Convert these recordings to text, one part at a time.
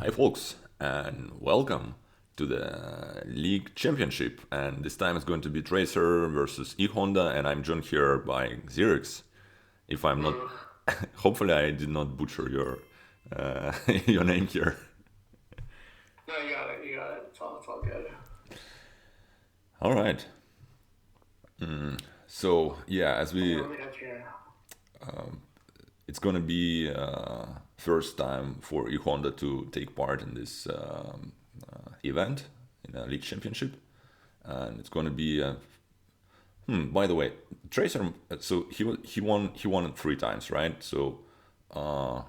Hi, folks, and welcome to the League Championship. And this time it's going to be Tracer versus E.Honda, and I'm joined here by Xerix. If I'm not, hopefully I did not butcher your your name here. No, you got it. You got it. It's all good. All right. So yeah, Yeah, what do we have here? it's going to be first time for E.Honda to take part in this event in a League Championship, and it's going to be by the way, Tracer. So he won it 3 times, right? So, Mhm.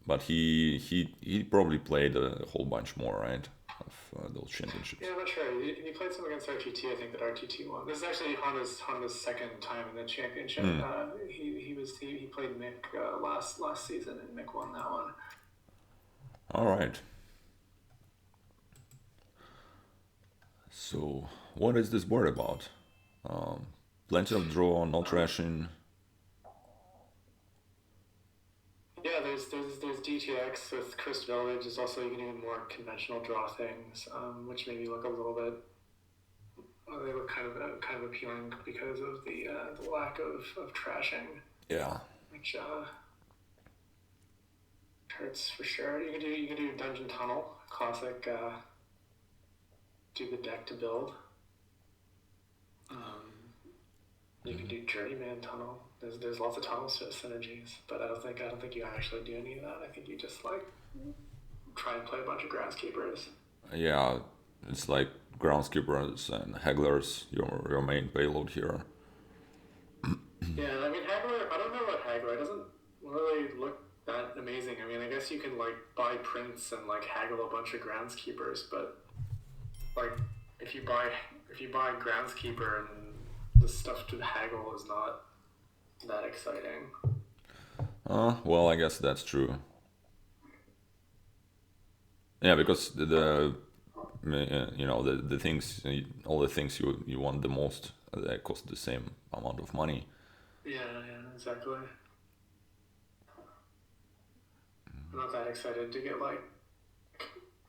but he probably played a whole bunch more, right? Of those Yeah, championships. I'm not sure. He played some against RTT. I think that RTT won. This is actually Honda's second time in the championship. Hmm. He played Mick last season, and Mick won that one. All right. So what is this board about? Um, Plenty of draw, no Um, trashing. yeah, there's DTX with Chris Village. There's also you can do more conventional draw things, which maybe look a little bit. They look kind of appealing because of the lack of trashing, Yeah. which hurts for sure. You can do Dungeon Tunnel, classic. Do the deck to build. Um, you can do Journeyman Tunnel. There's lots of tunnel synergies, but I don't think you actually do any of that. I think you just like try and play a bunch of Groundskeepers. Yeah, it's like groundskeepers and hagglers, your main payload here. Yeah, I mean Haggler. I don't know about Haggler. It doesn't really look that amazing. I mean, I guess you can like buy prints and like haggle a bunch of Groundskeepers, but like if you buy if you buy Groundskeeper and the stuff to haggle is not that exciting. Well, I guess that's true. Yeah, because the things, all the things you want the most, they cost the same amount of money. Yeah, exactly. I'm not that excited to get like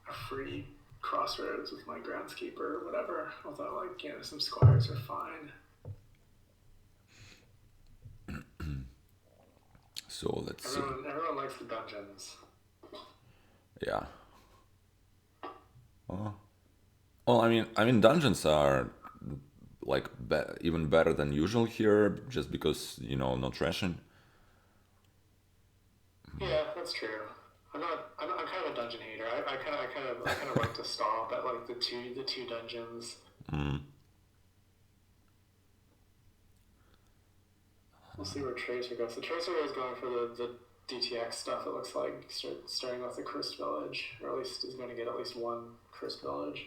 a free crossroads with my groundskeeper or whatever. Although like some squires are fine. So let's see. Everyone likes the dungeons. Yeah. Uh, well, I mean, dungeons are like even better than usual here, just because no trashing. Yeah, that's true. I'm kind of a dungeon hater. I kind of like to stop at like the two dungeons. Mm, We'll see where Tracer goes. The Tracer is going for the DTX stuff. It looks like starting with the Christ Village, or at least is going to get at least one Christ Village.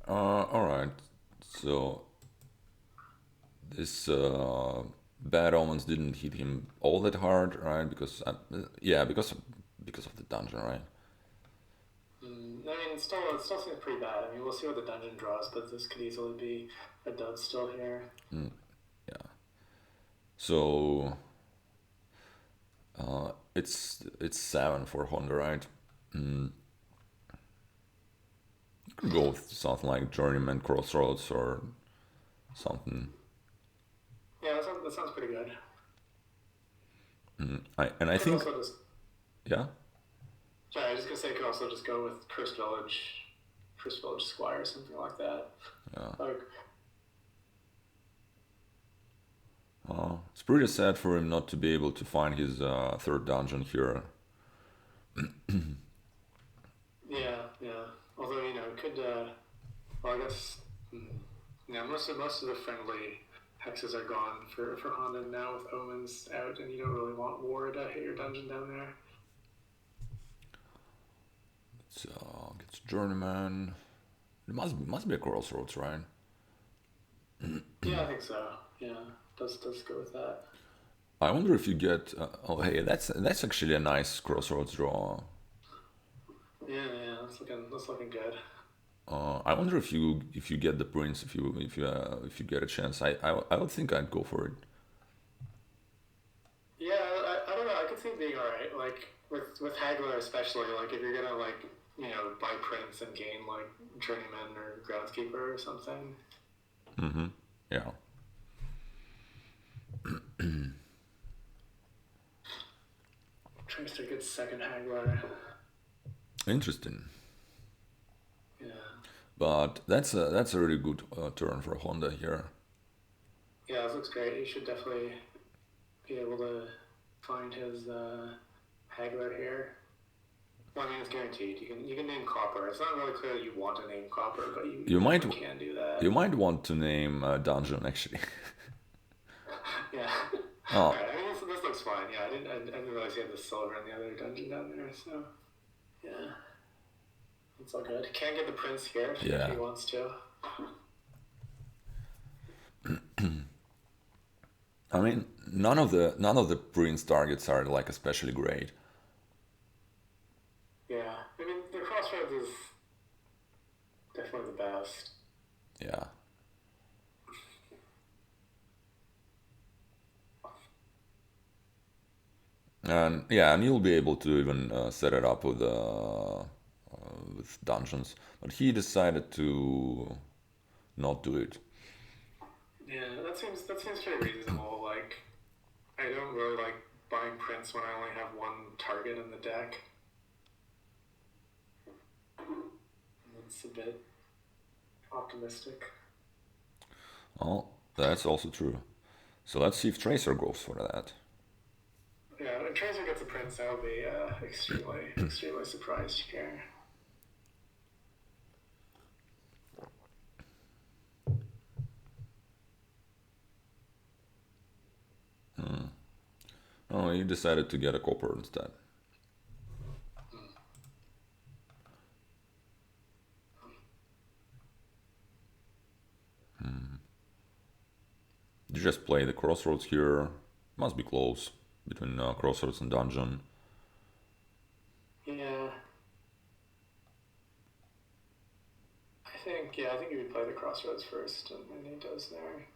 all right. So this bad omens didn't hit him all that hard, right? Because yeah, because of the dungeon, right? I mean, it still seems pretty bad. I mean, we'll see what the dungeon draws, but this could easily be a dud still here. Yeah. So it's 7 for Honda, right? Mm, you could go with something like Journeyman Crossroads or something. Yeah, that sounds pretty good. I Could think also just yeah. sorry, I was just gonna say could also just go with Chris Village Squire, something like that. Yeah. Like, It's pretty sad for him not to be able to find his third dungeon here. yeah. Although it could. Well, I guess. Yeah, most of the friendly hexes are gone for Honda now with Omens out, and you don't really want War to hit your dungeon down there. It's Journeyman. It must be a Crossroads, right? Yeah, I think so. Yeah, does go with that. I wonder if you get. Oh, hey, that's actually a nice Crossroads draw. Yeah, that's looking good. I wonder if you get the prince if you get a chance. I would think I'd go for it. Yeah, I don't know. see it being alright. Like with Haggler especially, like if you're gonna like buy prints and gain like journeyman or groundskeeper or something. Mm-hmm. Yeah. Tracer gets second Haggler. Interesting. Yeah. But that's a really good turn for Honda here. Yeah, this looks great. He should definitely be able to find his Haggler here. Well, I mean, it's guaranteed. You can name Copper. It's not really clear that you want to name Copper, but you can do that. You might want to name Dungeon actually. Yeah. Oh. Alright, I mean, this looks fine. Yeah, I didn't realize he had the silver in the other dungeon down there, so yeah. It's all good. Can get the prince here if he wants to. I mean, none of the prince targets are like especially great. Yeah, I mean the crossroads is definitely the best. Yeah. And you'll be able to even set it up with dungeons, but he decided to not do it. Yeah, that seems pretty reasonable. Like, I don't really like buying prints when I only have one target in the deck. That's a bit optimistic. Oh, that's also true. So let's see if Tracer goes for that. Yeah, if Tracer gets a prince, I'll be extremely surprised here. Oh, he decided to get a copper instead. You just play the crossroads here. Must be close between crossroads and dungeon. Yeah. I think he would play the crossroads first, and he does there.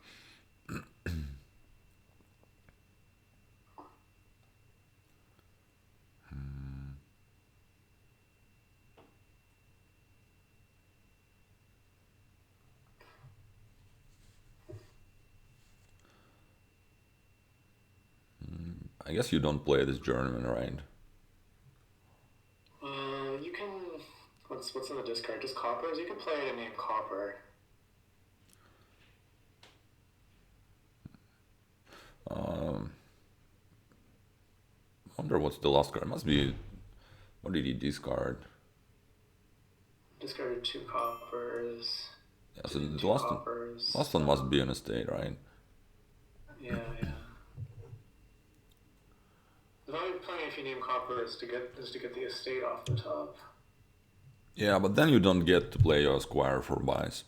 I guess you don't play this journeyman, right? You can. What's in the discard? Just coppers. You can play a name Copper. Wonder what's the last card. Must be. What did he discard? Discarded 2 coppers. Yeah, so the last one must be an estate, right? Yeah. The value of playing if you name Copper is to get the estate off the top. Yeah, but then you don't get to play your squire for buys,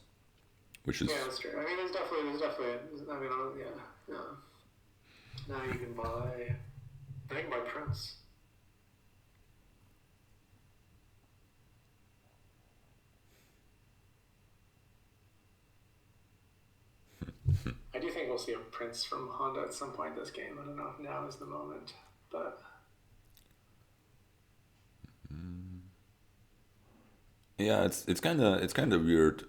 which is. Yeah, that's true. I mean, there's definitely. I mean, yeah. Now you can buy. I think buy Prince. I do think we'll see a Prince from Honda at some point this game. I don't know if now is the moment, but. Yeah, it's kind of weird.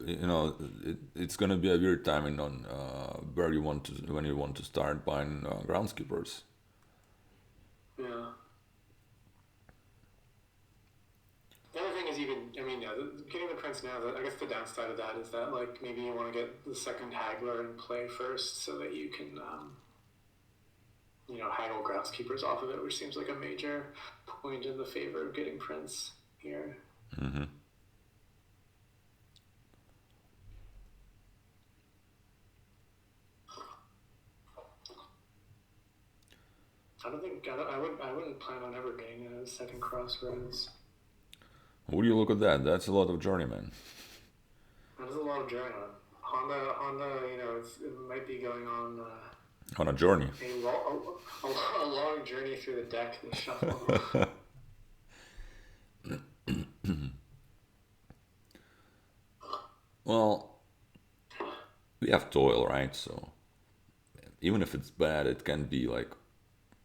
It's gonna be a weird timing on when you want to start buying groundskeepers. Yeah. The other thing is getting the Prince now. I guess the downside of that is that like maybe you want to get the second Haggler in play first so that you can haggle groundskeepers off of it, which seems like a major point in the favor of getting Prince here. Mm-hmm. I wouldn't plan on ever getting a second Crossroads. Would you look at that? That's a lot of journeyman. That is a lot of journeyman. Honda, it might be going on a journey. A long journey through the deck to shuffle. Well, we have toil, right? So even if it's bad, it can be like,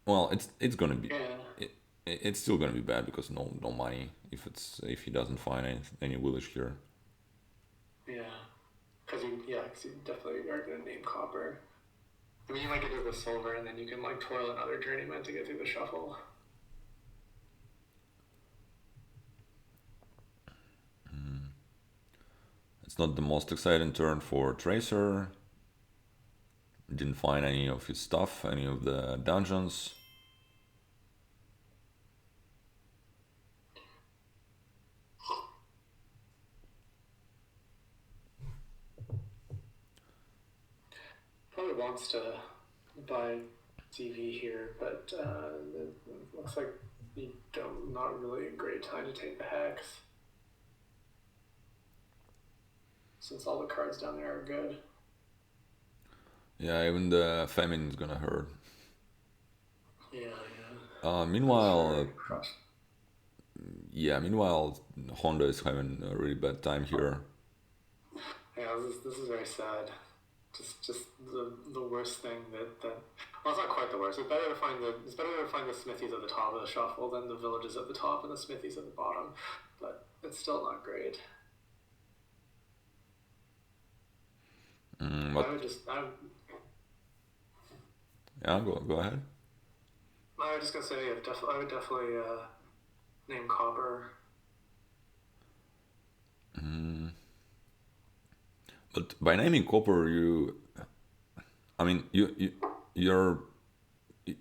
well, it's gonna be. Yeah. It's still gonna be bad because no money if he doesn't find any village here. Yeah. Because you definitely are going to name copper. I mean, you might get to the silver, and then you can like toil another journeyman to get through the shuffle. It's not the most exciting turn for Tracer. Didn't find any of his stuff, any of the dungeons. Probably wants to buy TV here, but it looks like not really a great time to take the hex. Since all the cards down there are good. Yeah, even the famine is gonna hurt. Yeah. Meanwhile, Honda is having a really bad time here. Yeah, this is very sad. Just the worst thing that well, it's not quite the worst. It's better to find the smithies at the top of the shuffle than the villages at the top and the smithies at the bottom, but it's still not great. But yeah, go ahead. I was just gonna say, I would definitely name copper. But by naming copper, you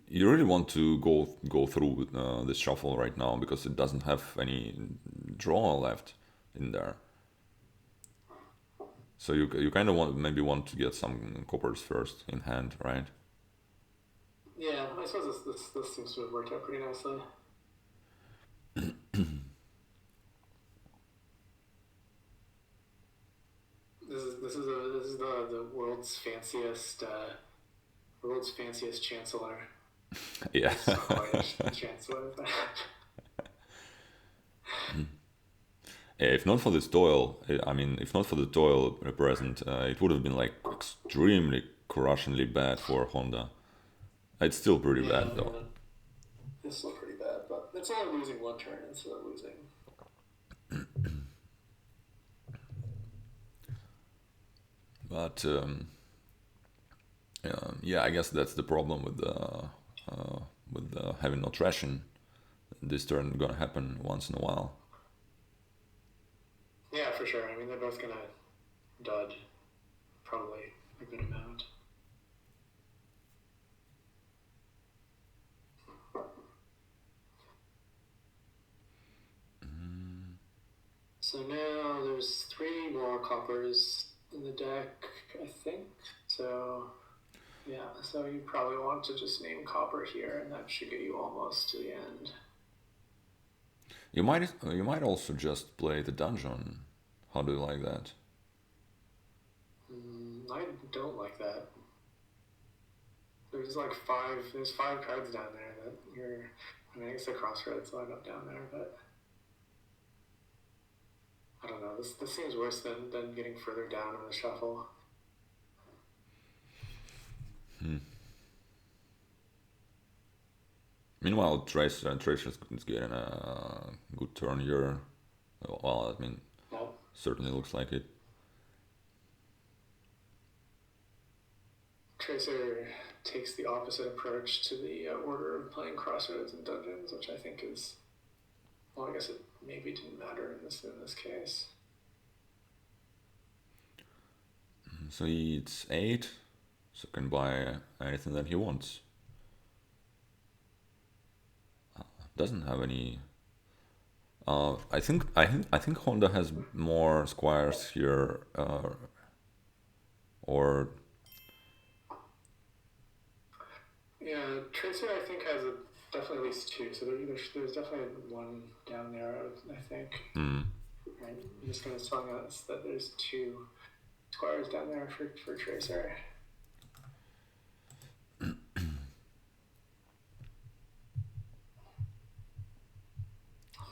really want to go through this shuffle right now because it doesn't have any draw left in there. So you kind of want to get some coppers first in hand, right? Yeah, I suppose this seems to have worked out pretty nicely. This is the world's fanciest chancellor. Yeah. It's not quite a chancellor, but Yeah, if not for this toil, if not for the toil present, it would have been like extremely crushingly bad for Honda. It's still pretty bad though. It's still pretty bad, but it's only losing one turn instead of losing. But yeah, I guess that's the problem with having no trashing. This turn gonna happen once in a while. Yeah, for sure. I mean, they're both gonna dud probably a good amount. So now there's 3 more coppers in the deck, I think. So yeah, so you probably want to just name copper here, and that should get you almost to the end. You might also just play the dungeon. How do you like that? I don't like that. There's 5 cards down there that you're. I mean, I guess the crossroads line up down there, but I don't know. This seems worse than getting further down in the shuffle. Meanwhile, Tracer is getting a good turn here. Well, I mean, certainly looks like it. Tracer takes the opposite approach to the order of playing crossroads and dungeons, which I think is, well, I guess it maybe didn't matter in this case. So it's 8, so can buy anything that he wants. Doesn't have any. I think Honda has more squires here, or yeah, Tracer I think has definitely at least 2. So there's definitely one down there. I think. Right, I'm just gonna telling us that there's 2 squires down there for Tracer.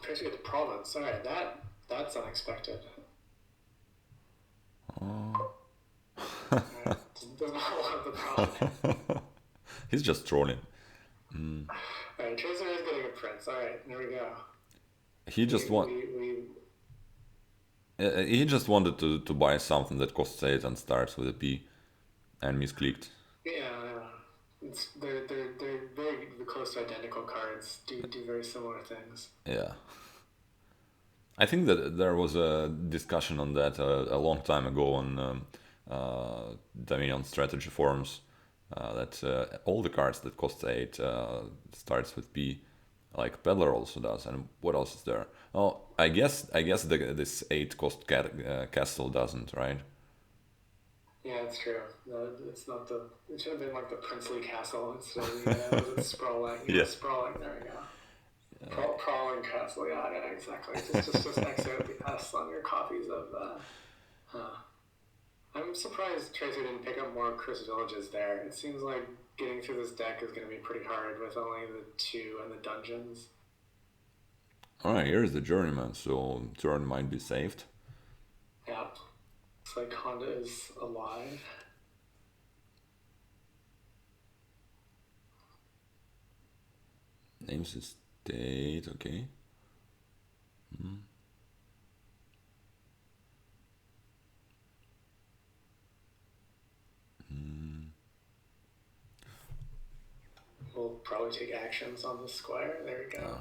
Tracer gets province. All right, that's unexpected. Doesn't want the province. He's just trolling. Alright, Tracer is getting a prince. Alright, there we go. He just want he just wanted to buy something that costs 8 and starts with a P, and misclicked. yeah. They're very close to identical cards. Do very similar things. Yeah. I think that there was a discussion on that a long time ago on Dominion strategy forums. That all the cards that cost 8 starts with P, like Peddler also does. And what else is there? Oh, I guess this 8 cost castle doesn't, right? Yeah, it's true. No, it's not the. It should have been like the princely castle instead of the was it sprawling. Yeah. Sprawling. There we go. Prowling castle. Yeah, exactly. Just X out the S on your copies of. I'm surprised Tracer didn't pick up more Curse Villages there. It seems like getting through this deck is going to be pretty hard with only the 2 and the dungeons. Alright, here's the journeyman, so turn might be saved. Yeah. Looks like Honda is alive. Names is state, okay. We'll probably take actions on the square. There we go.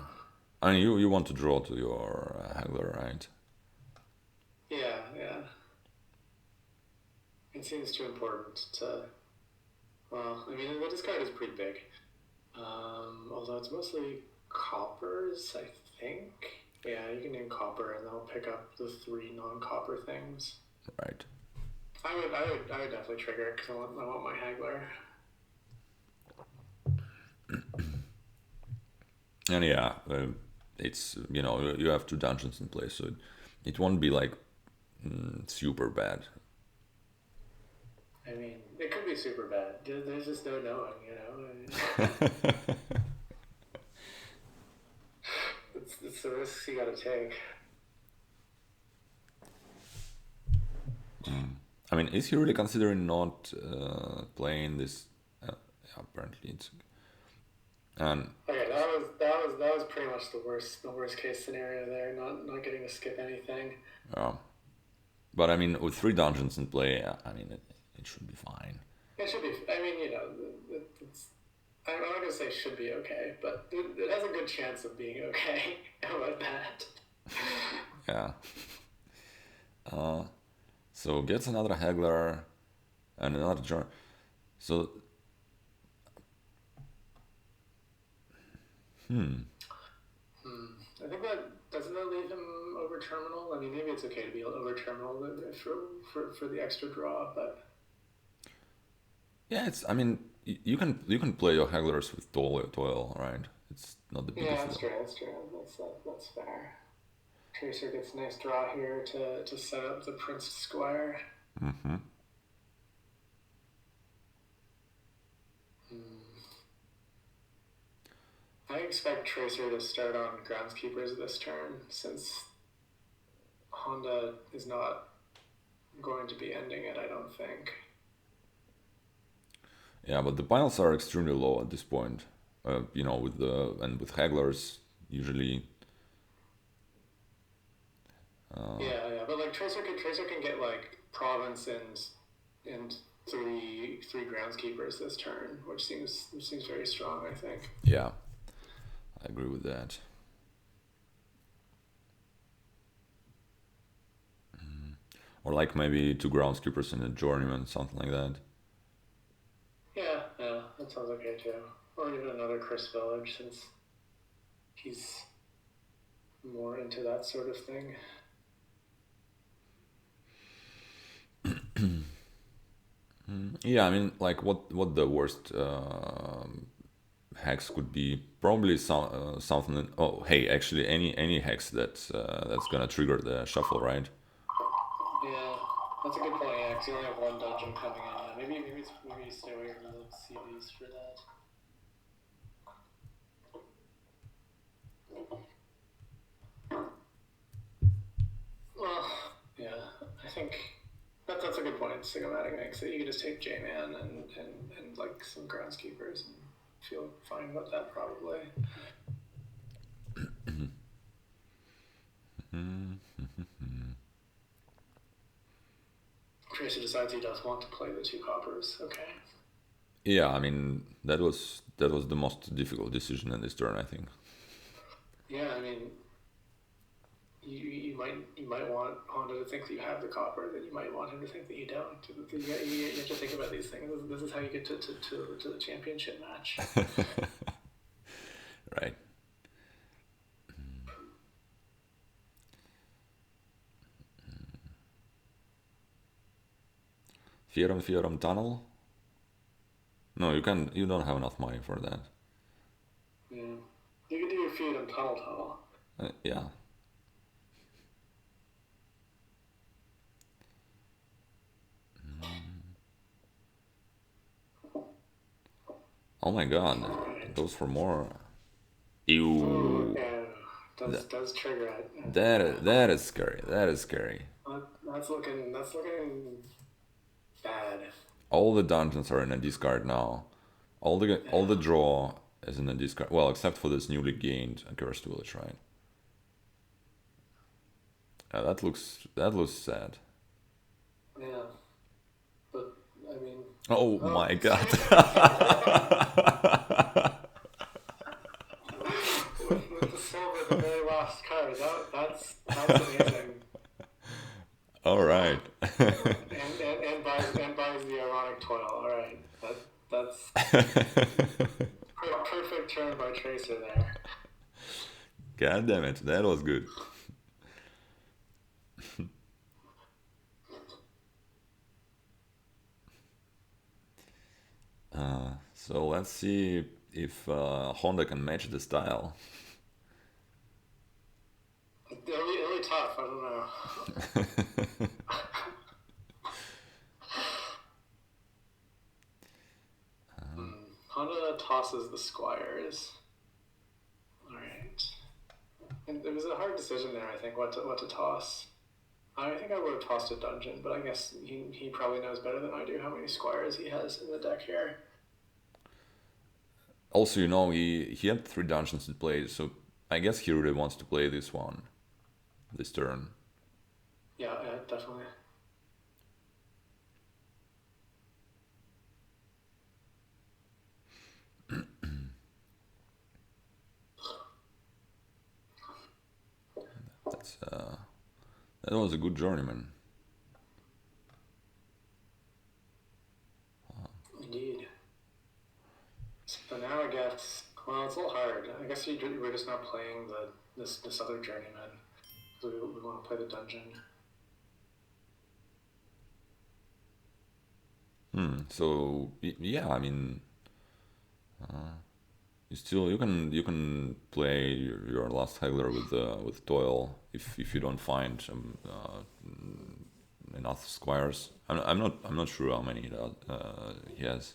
And you want to draw to your haggler, right? Yeah. It seems too important to. Well, I mean, the discard is pretty big. Although it's mostly coppers, I think. Yeah, you can name copper, and they'll pick up the 3 non-copper things. Right. I would definitely trigger it because I want my haggler. And yeah, it's you have 2 dungeons in place, so it won't be like super bad. I mean, it could be super bad. There's just no knowing, it's the risks you gotta take. I mean, is he really considering not playing this? Yeah, apparently it's. And okay, that was pretty much the worst case scenario there. Not getting to skip anything. But I mean, with 3 dungeons in play, I mean, it should be fine. It should be. I mean, I'm not gonna say should be okay, but it has a good chance of being okay. How about that? Yeah. So gets another haggler and another jar. So. I think doesn't that leave him over terminal? I mean, maybe it's okay to be over terminal for the extra draw, but. Yeah, it's. I mean, you can play your hagglers with toil, right? It's not the biggest. Yeah, that's true. That's fair. Tracer gets a nice draw here to set up the Prince Squire. Mm-hmm. I expect Tracer to start on Groundskeepers this turn, since Honda is not going to be ending it, I don't think. Yeah, but the piles are extremely low at this point. With hagglers usually. Yeah, but like Tracer can get like province and three groundskeepers this turn, which seems very strong, I think. Yeah, I agree with that. Or like maybe 2 groundskeepers and a journeyman, something like that. Yeah, that sounds okay too. Or even another Chris Village, since he's more into that sort of thing. Yeah, I mean, like what the worst hex could be? Probably something. Oh, hey, actually, any hex that's gonna trigger the shuffle, right? Yeah, that's a good point. Yeah, because you only have 1 dungeon coming in. Yeah, maybe you stay away from the CDs for that. Well, yeah, I think that's a good point. Sigomatic makes it. You can just take J-Man and like some groundskeepers. feel fine about that probably. Tracer decides he does want to play the 2 coppers. Okay. Yeah, I mean that was the most difficult decision in this turn, I think. Yeah, I mean, you might want Honda to think that you have the copper, then you might want him to think that you don't. You have to think about these things. This is how you get to the championship match. Right. Theorem tunnel? No, you don't have enough money for that. Yeah. You can do your feed on tunnel. Yeah. Oh my god, those for more. Ew. Ooh, yeah. Does trigger it. That is scary. That is scary. That's looking bad. All the dungeons are in a discard now. All the draw is in a discard. Well, except for this newly gained Cursed Village, right? That looks sad. Yeah. But I mean. Oh my god. with the silver, the very last card. That's amazing. All right. and buys the ironic toil. All right. That's perfect turn by Tracer there. God damn it, that was good. So let's see if Honda can match the style. It'll be tough. I don't know. Honda tosses the squires. All right. And it was a hard decision there. I think what to toss. I think I would have tossed a dungeon, but I guess he probably knows better than I do how many squires he has in the deck here. Also, you know, he had 3 dungeons to play, so I guess he really wants to play this one, this turn. Yeah, definitely. That was a good journeyman. Indeed. So now I guess, well, it's a little hard. I guess we're just not playing this other journeyman. So we want to play the dungeon. So yeah, I mean, you can play your last haggler with toil if you don't find enough squires. I'm not sure how many he has.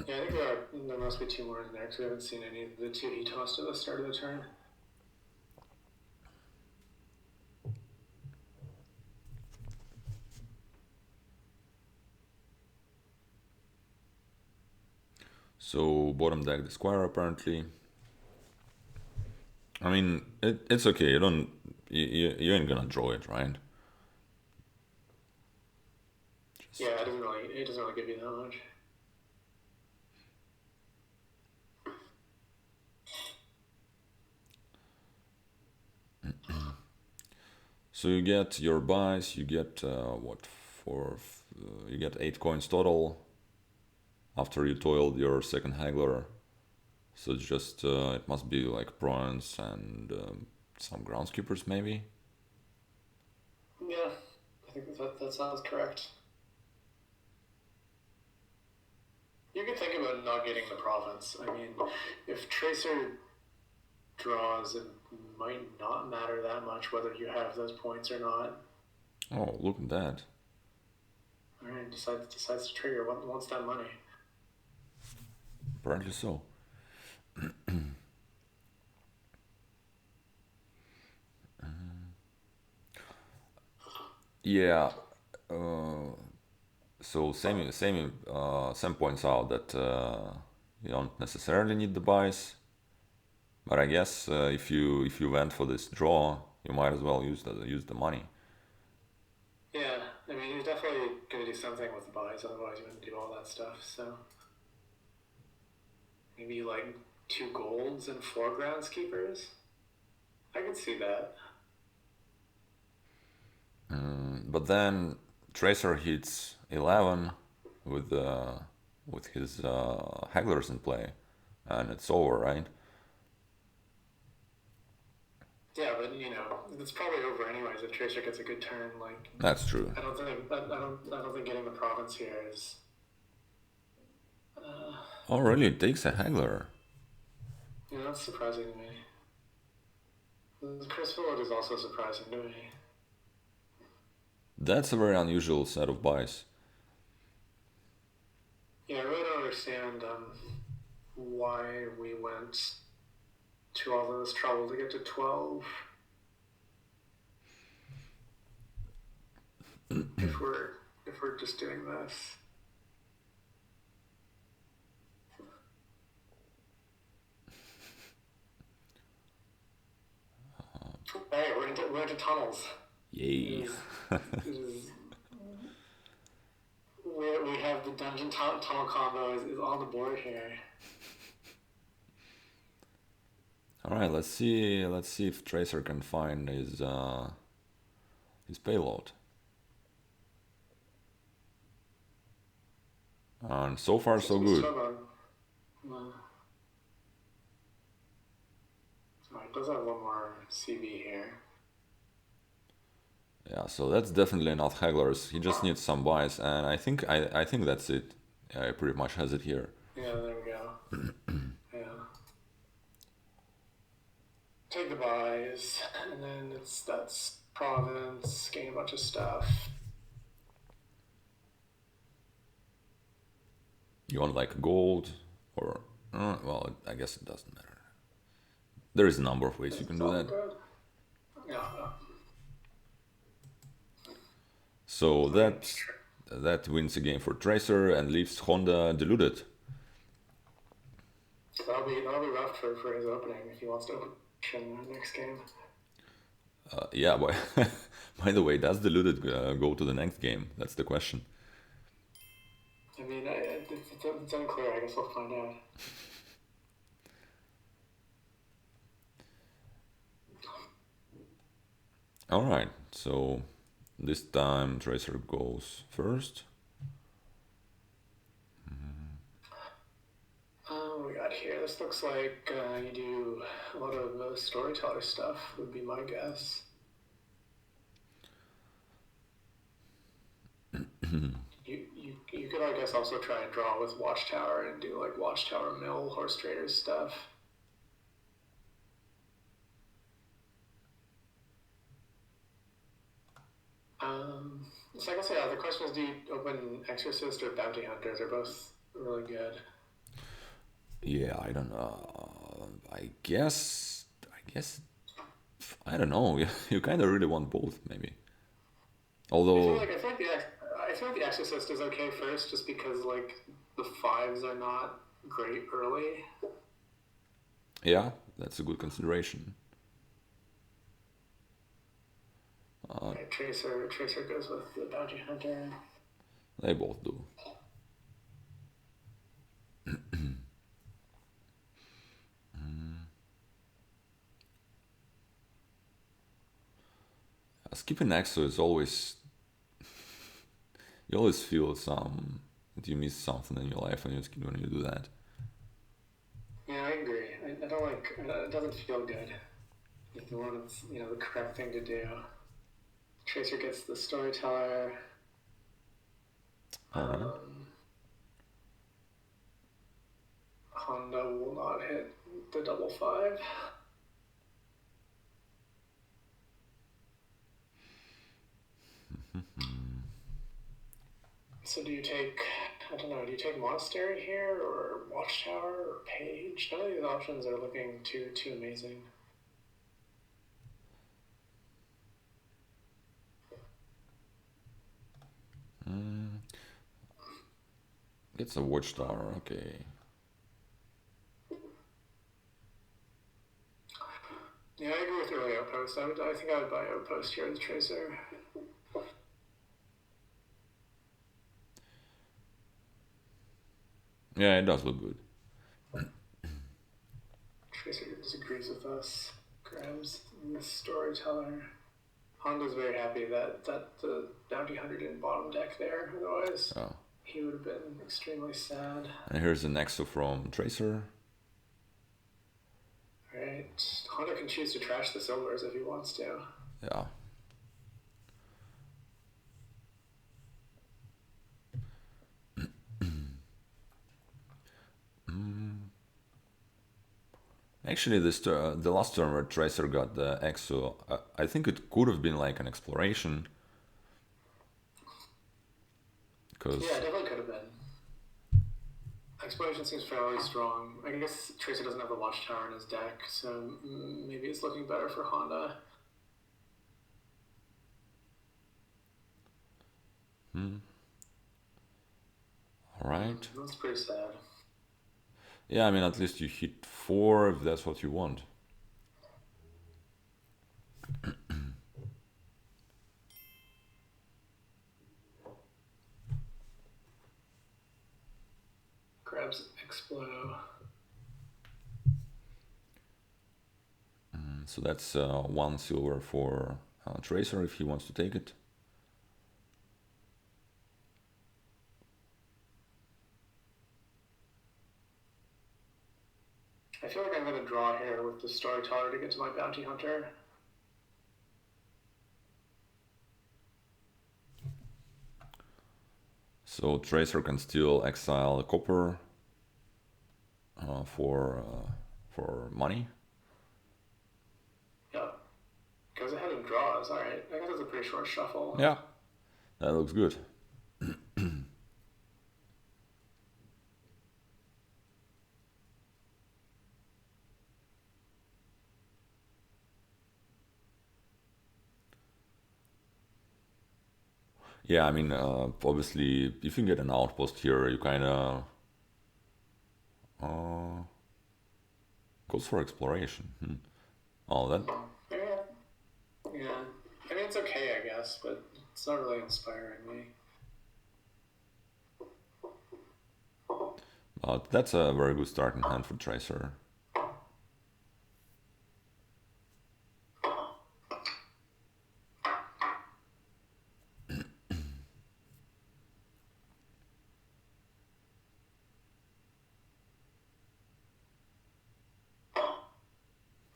Yeah, I think there must be 2 more in there because we haven't seen any of the 2 he tossed at the start of the turn. So bottom deck the squire apparently. I mean, it's okay. You ain't gonna draw it, right? Yeah, it doesn't really give you that much. So you get your buys. You get you get 8 coins total after you toiled your second haggler. So it's just it must be like prawns and some groundskeepers maybe. Yeah, I think that sounds correct. You could think about not getting the province. I mean, if Tracer draws, it might not matter that much whether you have those points or not. Oh, look at that. Alright, decides to trigger, wants that money. Apparently so. Yeah. So Sam points out that You don't necessarily need the buys, but I guess if you went for this draw, you might as well use the money. Yeah, I mean, he's definitely going to do something with the buys, otherwise he wouldn't do all that stuff, so... Maybe like 2 golds and 4 groundskeepers? I could see that. But then Tracer hits 11 with his hagglers in play, and it's over, right? Yeah, but you know, it's probably over anyways if Tracer gets a good turn. Like That's true. I don't think getting the province here is. Oh, really? It takes a haggler. You know, that's surprising to me. Chris Village is also surprising to me. That's a very unusual set of buys. Yeah, I really don't understand why we went to all this trouble to get to 12. if we're just doing this. Hey, we're into tunnels. Yay. We have the dungeon tunnel combo is on the board here. All right, let's see if Tracer can find his payload. And so far so good. It does have one more CV here. Yeah, so that's definitely not hagglers. He just needs some buys, and I think that's it. Yeah, he pretty much has it here. Yeah, there we go. Yeah. Take the buys, and then that's province, gain a bunch of stuff. You want like gold, or well, I guess it doesn't matter. There is a number of ways you can do that. Good. Yeah. So that wins a game for Tracer and leaves Honda deluded. That'll be rough for his opening if he wants to open next game. Yeah, but by the way, does deluded go to the next game? That's the question. I mean, it's unclear. I guess we'll find out. All right, so this time Tracer goes first. We got here. This looks like you do a lot of storyteller stuff, would be my guess. You could, I guess, also try and draw with Watchtower and do like Watchtower Mill, Horse Traders stuff. So I guess, yeah, the question is, do you open Exorcist or Bounty Hunter? They're both really good. Yeah, I don't know. I guess I don't know. You kind of really want both, maybe. Although I feel like the Exorcist is okay first, just because like the 5s are not great early. yeah, that's a good consideration. Right, Tracer goes with the Bounty Hunter. They both do. Skipping Exo is always you always feel that you miss something in your life when you do that. Yeah, I agree. I don't like. It doesn't feel good. If you want, it's the correct thing to do. Tracer gets the storyteller. Honda will not hit the 5/5. So do you take, I don't know, do you take Monastery here, or Watchtower, or Page? None of these options are looking too amazing. It's a Watchtower, okay. Outpost. I think I would buy Outpost here as Tracer. Yeah, it does look good. Tracer disagrees with us. Grabs the Storyteller. Honda's very happy that the Bounty Hunter didn't bottom deck there. Otherwise, Oh. he would have been extremely sad. And here's the Nexo from Tracer. Right. Honda can choose to trash the silvers if he wants to. Yeah. Actually, the last turn where Tracer got the Exo, I think it could have been like an exploration. Cause Yeah, it definitely could have been. Exploration seems fairly strong. I guess Tracer doesn't have the Watchtower in his deck, so maybe it's looking better for Honda. Alright. That's pretty sad. Yeah, I mean, at least you hit 4 if that's what you want. Grabs Explo. So that's 1 silver for Tracer if he wants to take it. I feel like I'm going to draw here with the Storyteller to get to my Bounty Hunter. So Tracer can still exile a copper for money. Yeah. Goes ahead and draws. Alright. I guess that's a pretty short shuffle. Yeah, that looks good. Yeah, I mean, obviously, if you get an outpost here, you kind of goes for exploration. Oh, that. Yeah. I mean, it's okay, I guess, but it's not really inspiring me. That's a very good starting hand for Tracer.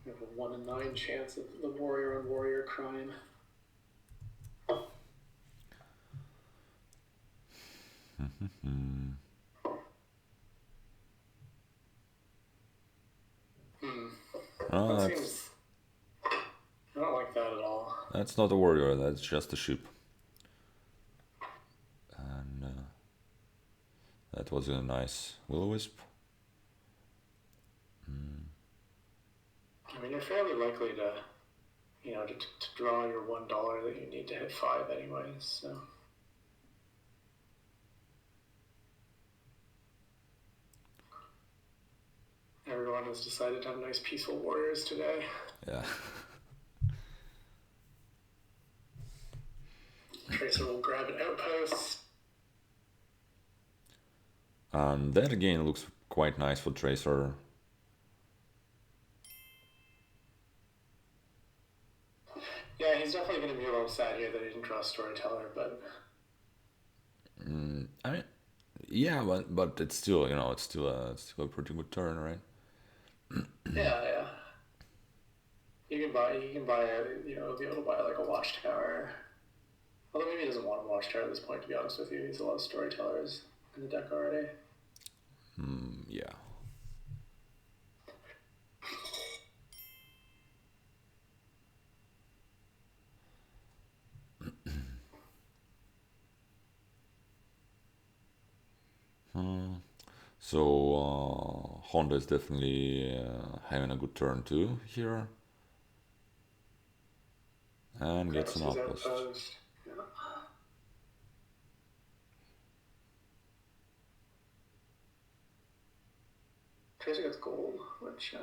You have a 1 in 9 chance of the warrior on warrior crime. That seems... I don't like that at all. That's not a warrior, that's just a ship. And that was a nice will-o-wisp. I mean, you're fairly likely to, you know, to draw your $1 that you need to hit 5 anyways, so... Everyone has decided to have nice peaceful warriors today. Yeah. Tracer will grab an outpost. That again looks quite nice for Tracer. Yeah, he's definitely going to be a little sad here that he didn't draw Storyteller, but... I mean, yeah, but it's still, you know, it's still a pretty good turn, right? Yeah. You can buy, you know, be able to buy like a Watchtower. Although maybe he doesn't want a Watchtower at this point, to be honest with you. He's a lot of Storytellers in the deck already. Yeah. So Honda is definitely having a good turn too here. And gets an outpost. Yeah. Tracer gets gold, which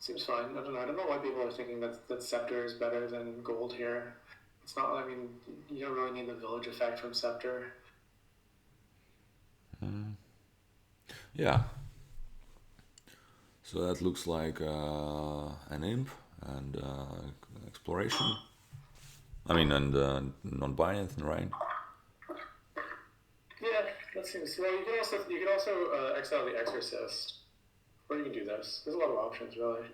Seems fine. I don't know. I don't know why people are thinking that Scepter is better than Gold here. It's not. I mean, you don't really need the village effect from Scepter. Yeah. So that looks like an imp and exploration. I mean, and not buy anything, right? Yeah, that seems. Well, you can also exile the Exorcist, or you can do this. There's a lot of options, really.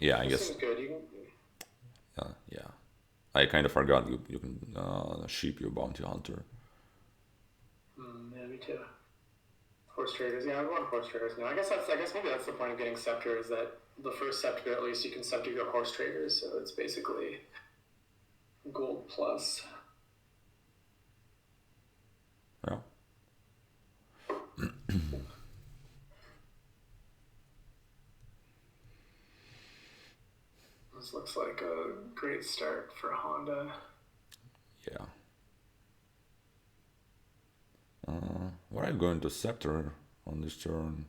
Yeah, I This guess. seems good. You can. Yeah. I kind of forgot you can ship your bounty hunter. Yeah, me too. Horse traders. Yeah, I want horse traders now. I guess maybe that's the point of getting Scepter is that the first Scepter at least you can scepter your horse traders, so it's basically gold plus. Yeah. This looks like a great start for Honda. Yeah. What are you going to scepter on this turn?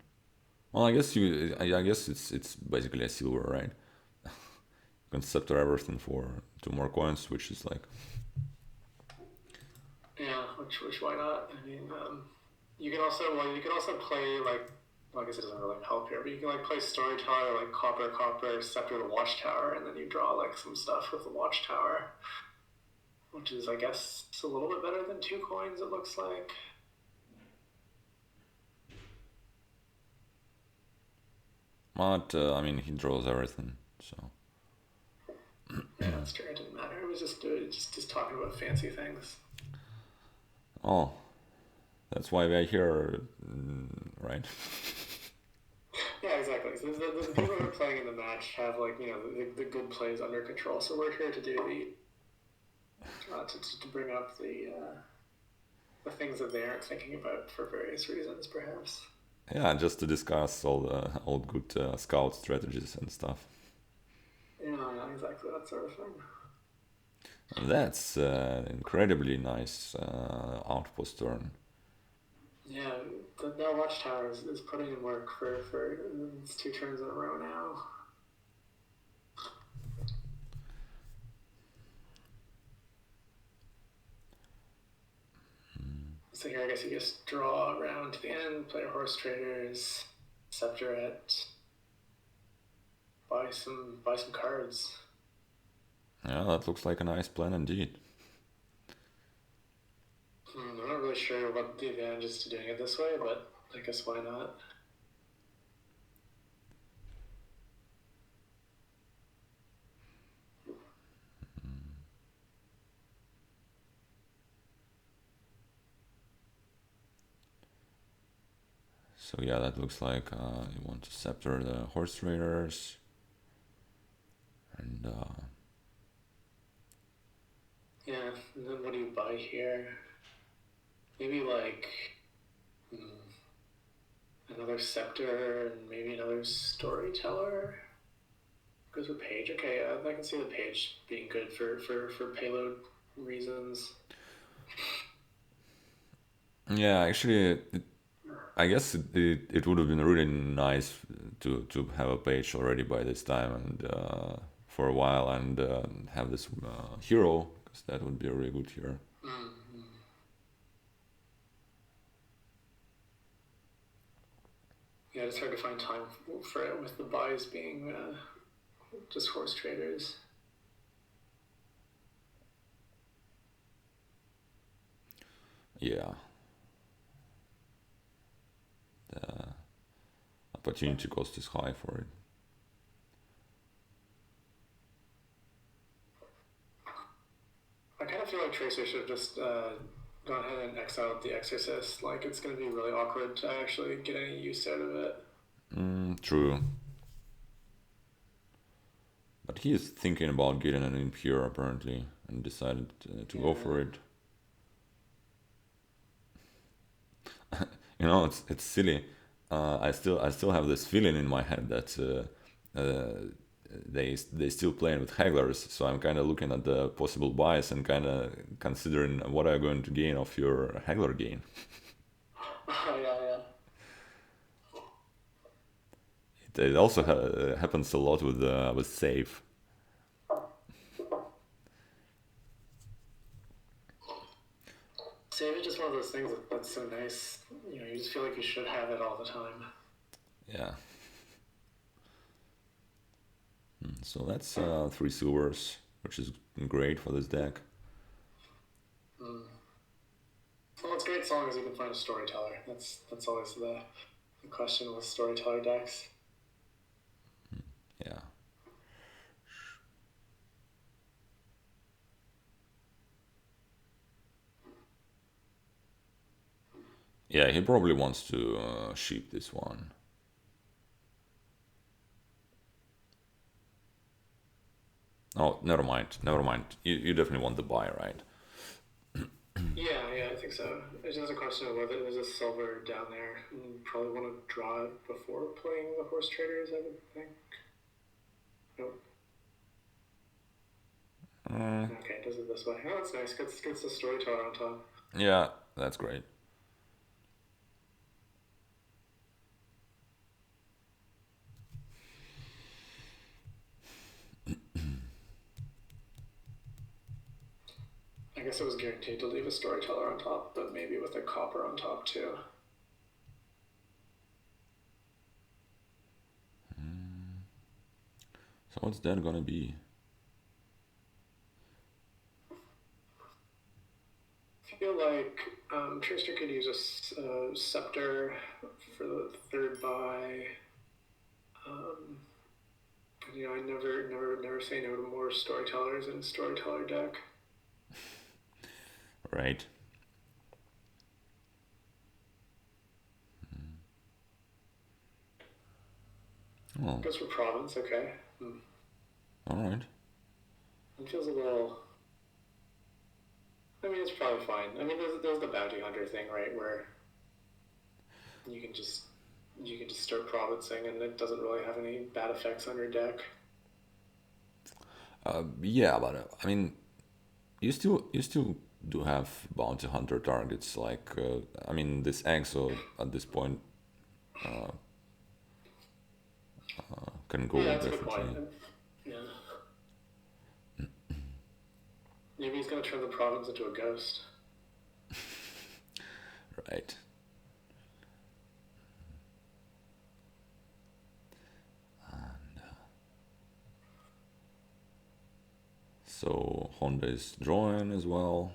Well, I guess I guess it's basically a silver, right? You can scepter everything for 2 more coins, which is like. Yeah, which why not? I mean, you can also play like. Well, I guess it doesn't really help here, but you can like play Storyteller, like copper, scepter the Watchtower, and then you draw like some stuff with the Watchtower, which is I guess it's a little bit better than 2 coins. It looks like. But I mean, he draws everything, so. Yeah, that's true. It didn't matter. It was just talking about fancy things. Oh, that's why we're here, right? Yeah, exactly. So the people who are playing in the match have like the good plays under control. So we're here to do to bring up the things that they aren't thinking about for various reasons, perhaps. Yeah, just to discuss all good scout strategies and stuff. Yeah, exactly that sort of thing. That's incredibly nice outpost turn. Yeah, the Watchtower is putting in work for it's 2 turns in a row now. So here, I guess you just draw around to the end, play horse traders, scepter it, buy some cards. Yeah, that looks like a nice plan indeed. I'm not really sure what the advantage is to doing it this way, but I guess why not? So yeah, that looks like you want to scepter the horse traders. And Yeah, and then what do you buy here? Maybe like another scepter and maybe another storyteller. Goes with page. Okay, I can see the page being good for payload reasons. yeah, actually, I guess it would have been really nice to have a page already by this time and for a while and have this hero, because that would be a really good hero. Yeah, it's hard to find time for it with the buys being just horse traders. Yeah. The opportunity cost is high for it. I kind of feel like Tracer should have just gone ahead and exiled the Exorcist. Like, it's going to be really awkward to actually get any use out of it. True. But he is thinking about getting an imp here apparently and decided to go for it. You know, it's silly. I still have this feeling in my head that they still playing with hagglers, so I'm kind of looking at the possible buys and kind of considering what are you going to gain off your haggler gain. Yeah. it also happens a lot with save. Save is just one of those things that's so nice. You know, you just feel like you should have it all the time. Yeah. So that's 3 silvers, which is great for this deck. Well, it's great as long as you can find a storyteller. That's always the question with storyteller decks. Yeah. Yeah, he probably wants to ship this one. Oh, never mind. You definitely want the buy, right? Yeah, I think so. It's just a question of whether there's a silver down there. You probably want to draw it before playing the horse traders, I would think. Nope. Okay, it does it this way. Oh, that's nice. Gets the storyteller on top. Yeah, that's great. I guess it was guaranteed to leave a storyteller on top, but maybe with a copper on top too. So what's that gonna be? I feel like Trickster could use a scepter for the third buy. You know, I never say no to more storytellers in a storyteller deck. Right. Oh. Goes for province, okay. All right. It feels a little. I mean, it's probably fine. I mean, there's the bounty hunter thing, right, where you can just start provincing, and it doesn't really have any bad effects on your deck. Yeah, but I mean, you still do have bounty hunter targets. Like, I mean, this exo at this point can go Yeah, that's a good point. definitely. Yeah. Maybe he's gonna turn the province into a ghost. Right. And, so Honda is drawing as well.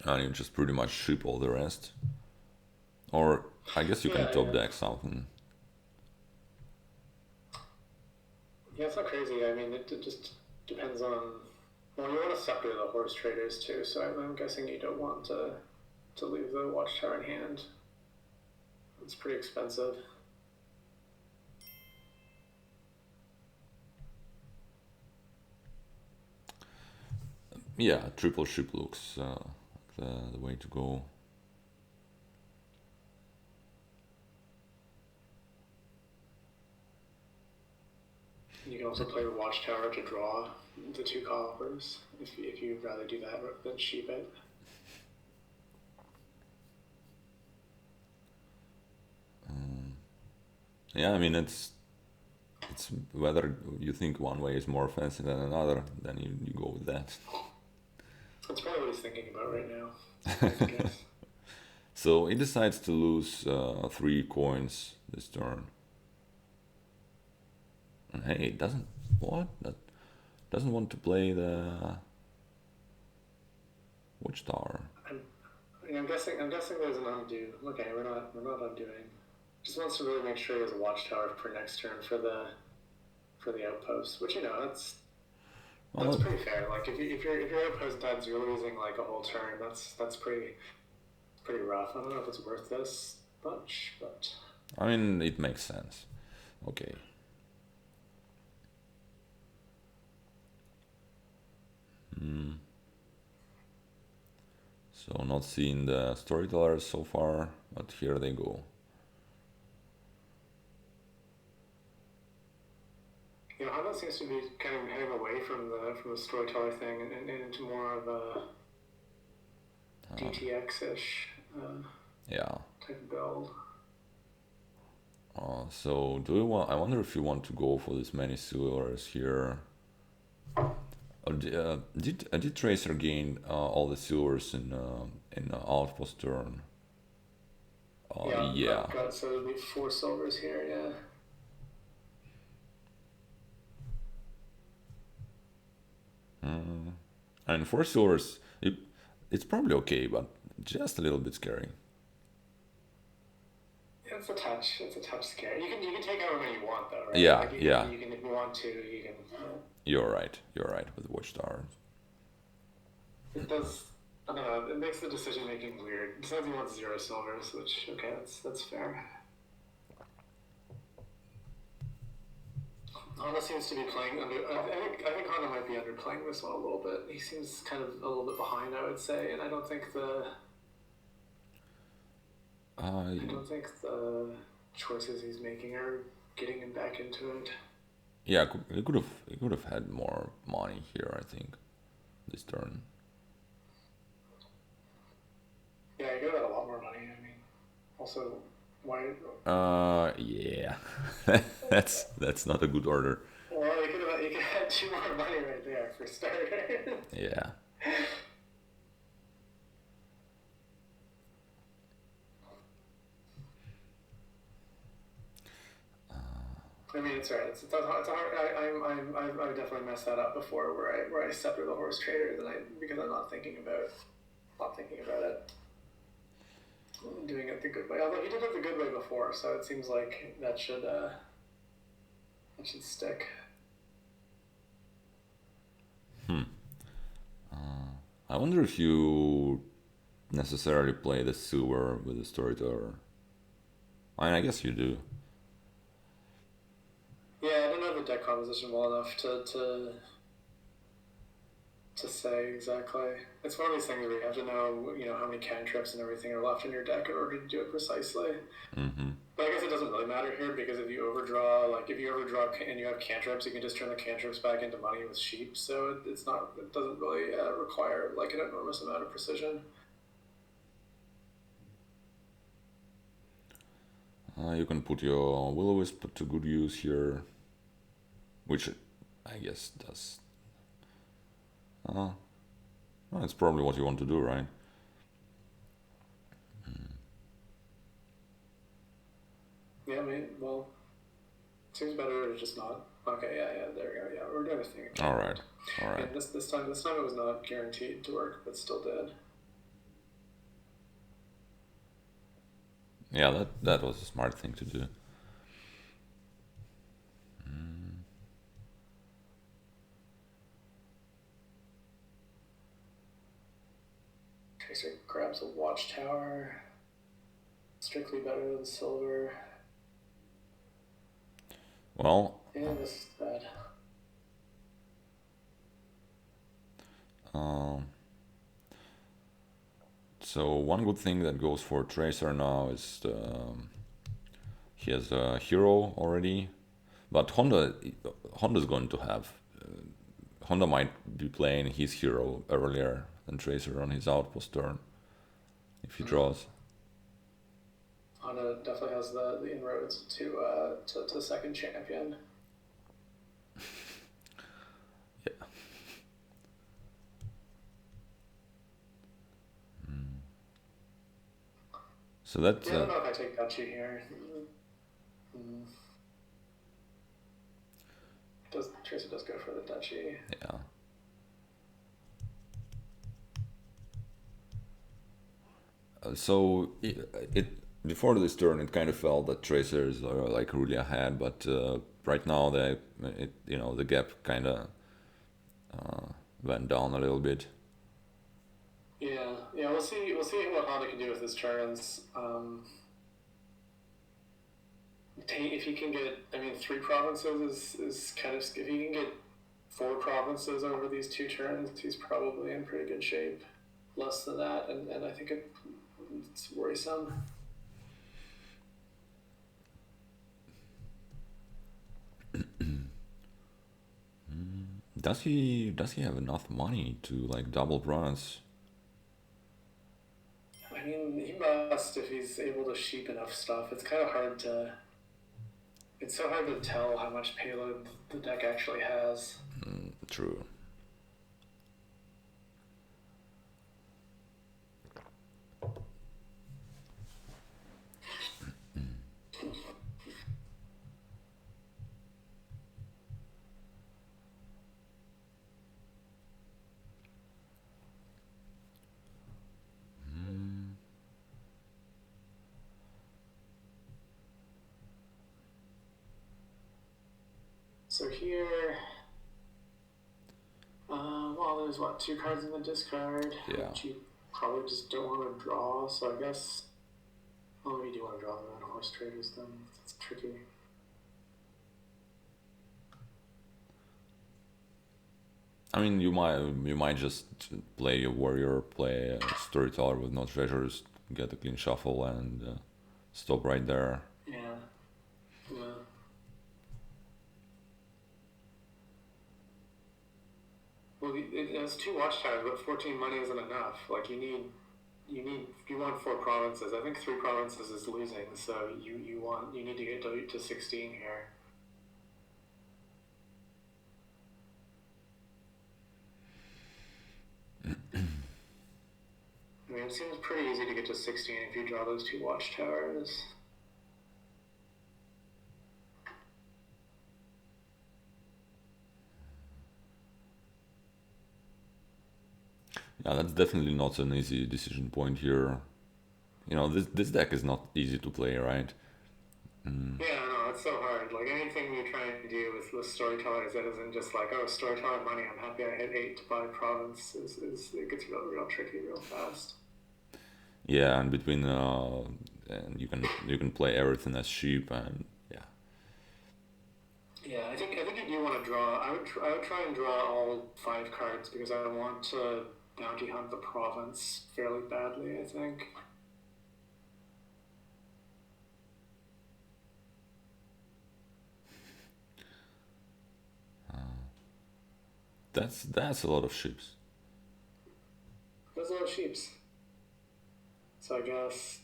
And you just pretty much ship all the rest. Or I guess you can top deck something. Yeah, it's not crazy. I mean, it just depends on. Well, you want to scepter the horse traders too, so I'm guessing you don't want to leave the watchtower in hand. It's pretty expensive. Yeah, triple ship looks the way to go. You can also play the watchtower to draw the 2 coppers if you'd rather do that than sheep it. Yeah, I mean it's whether you think one way is more offensive than another, then you go with that. That's probably what he's thinking about right now, I guess. So he decides to lose 3 coins this turn. And hey, it doesn't want to play the Watchtower. I'm guessing there's an undo. Okay, we're not undoing. Just wants to really make sure there's a watchtower for next turn for the outpost, which that's pretty fair. Like if your outpost dies, you're losing like a whole turn. That's pretty rough. I don't know if it's worth this much, but I mean it makes sense. Okay. So not seeing the storytellers so far, but here they go. E.Honda seems to be kind of heading away from the storyteller thing and into more of a DTX-ish Yeah. type of build. So do we want? I wonder if you want to go for this many sewers here. Did Tracer gain all the sewers in Outpost turn? Yeah. I've got, so there'll be 4 silvers here. Yeah. And 4 silvers, it's probably okay, but just a little bit scary. It's a touch scary. You can take however many you want though, right? Yeah, like yeah. You can, if you want to, you can. You're right with Watchtower. It does. I don't know. It makes the decision making weird. Besides, he wants 0 silvers, which okay, that's fair. Honda seems to be playing under. I think Honda might be underplaying this one a little bit. He seems kind of a little bit behind, I would say, and I don't think the choices he's making are getting him back into it. Yeah, he could have had more money here, I think, this turn. Yeah, he could have had a lot more money. I mean, also, why? Yeah, that's not a good order. Well, he could have had 2 more money right there for starters. Yeah. I mean, it's right. It's hard. I've definitely messed that up before, where I scepter the horse traders, because I'm not thinking about it. Doing it the good way. Although he did it the good way before, so it seems like that should stick. I wonder if you necessarily play the sewer with the storyteller. I guess you do. Yeah, I don't know the deck composition well enough to say exactly. It's one of these things where you have to know, how many cantrips and everything are left in your deck in order to do it precisely. Mm-hmm. But I guess it doesn't really matter here, because if you overdraw and you have cantrips, you can just turn the cantrips back into money with sheep. So it doesn't really require like an enormous amount of precision. You can put your Will-O-Wisp to good use here, which I guess does. Well, that's probably what you want to do, right? Yeah, I mean, well, seems better to just not. Okay, yeah, there we go. Yeah, we're doing a thing again. All right. And this time it was not guaranteed to work, but still did. Yeah, that was a smart thing to do. Tracer grabs a watchtower. Strictly better than silver. Well. Yeah, this is bad. So one good thing that goes for Tracer now is he has a hero already, but Honda's going to have. Honda might be playing his hero earlier than Tracer on his outpost turn if he draws. Honda definitely has the inroads to second champion. Yeah. So that's. I don't know if I take Duchy here. Tracer does go for the Duchy. Yeah. So it before this turn, it kind of felt that Tracers are like really ahead, but right now the gap kind of went down a little bit. Yeah. We'll see what Honda can do with his turns. If he can get, 3 provinces is kind of, if he can get 4 provinces over these 2 turns, he's probably in pretty good shape. Less than that, and I think it's worrisome. Does he have enough money to like double bronze? I mean, he must if he's able to sheep enough stuff. It's kind of hard to. It's so hard to tell how much payload the deck actually has. True. So here, well, there's what, 2 cards in the discard, Yeah. which you probably just don't want to draw. So I guess, well, maybe you do want to draw them on horse traders then. It's tricky. I mean, you might just play a warrior, play a storyteller with no treasures, get a clean shuffle, and stop right there. Yeah. Yeah. Well, it has 2 watchtowers, but 14 money isn't enough. Like you want 4 provinces. I think 3 provinces is losing, so you need to get to 16 here. I mean, it seems pretty easy to get to 16 if you draw those 2 watchtowers. Yeah, that's definitely not an easy decision point here. You know, this deck is not easy to play, right? Yeah, no, it's so hard. Like anything you try and do with storytellers that isn't just like, oh, storyteller money, I'm happy I hit 8 to buy province, is it gets real tricky real fast. Yeah, and between and you can play everything as sheep, and yeah. Yeah, I think if you want to draw, I would try and draw all 5 cards because I want to bounty hunt the province fairly badly, I think. That's a lot of ships. There's a lot of sheeps. So I guess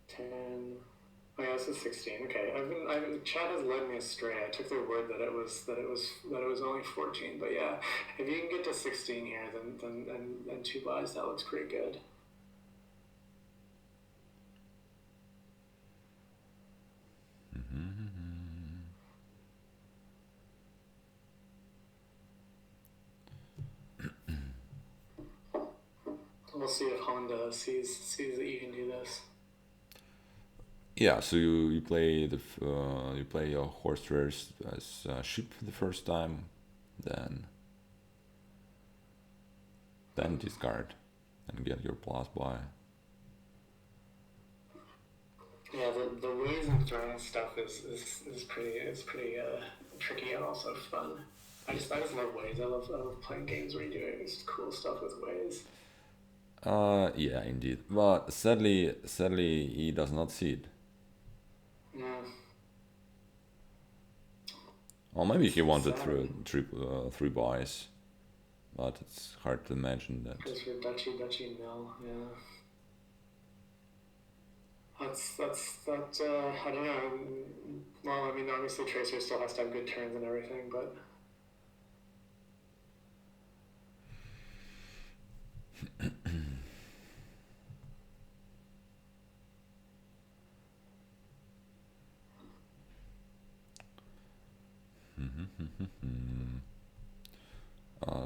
10. Oh yeah, this is 16. Okay, chat has led me astray. I took their word that it was only 14. But yeah, if you can get to 16 here, then 2 buys, that looks pretty good. We'll see if Honda sees that you can do this. Yeah, so you play you play your horse traders as sheep the first time, then discard and get your plus buy. Yeah, the ways of throwing stuff is pretty tricky and also fun. I just love ways. I love playing games where you do just cool stuff with ways. Yeah, indeed. But sadly, he does not see it. Yeah. Or maybe he wanted Sadly. 3 buys, but it's hard to imagine that. Because for Dutchy mill, yeah. That's I don't know. Well, I mean, obviously Tracer still has to have good turns and everything, but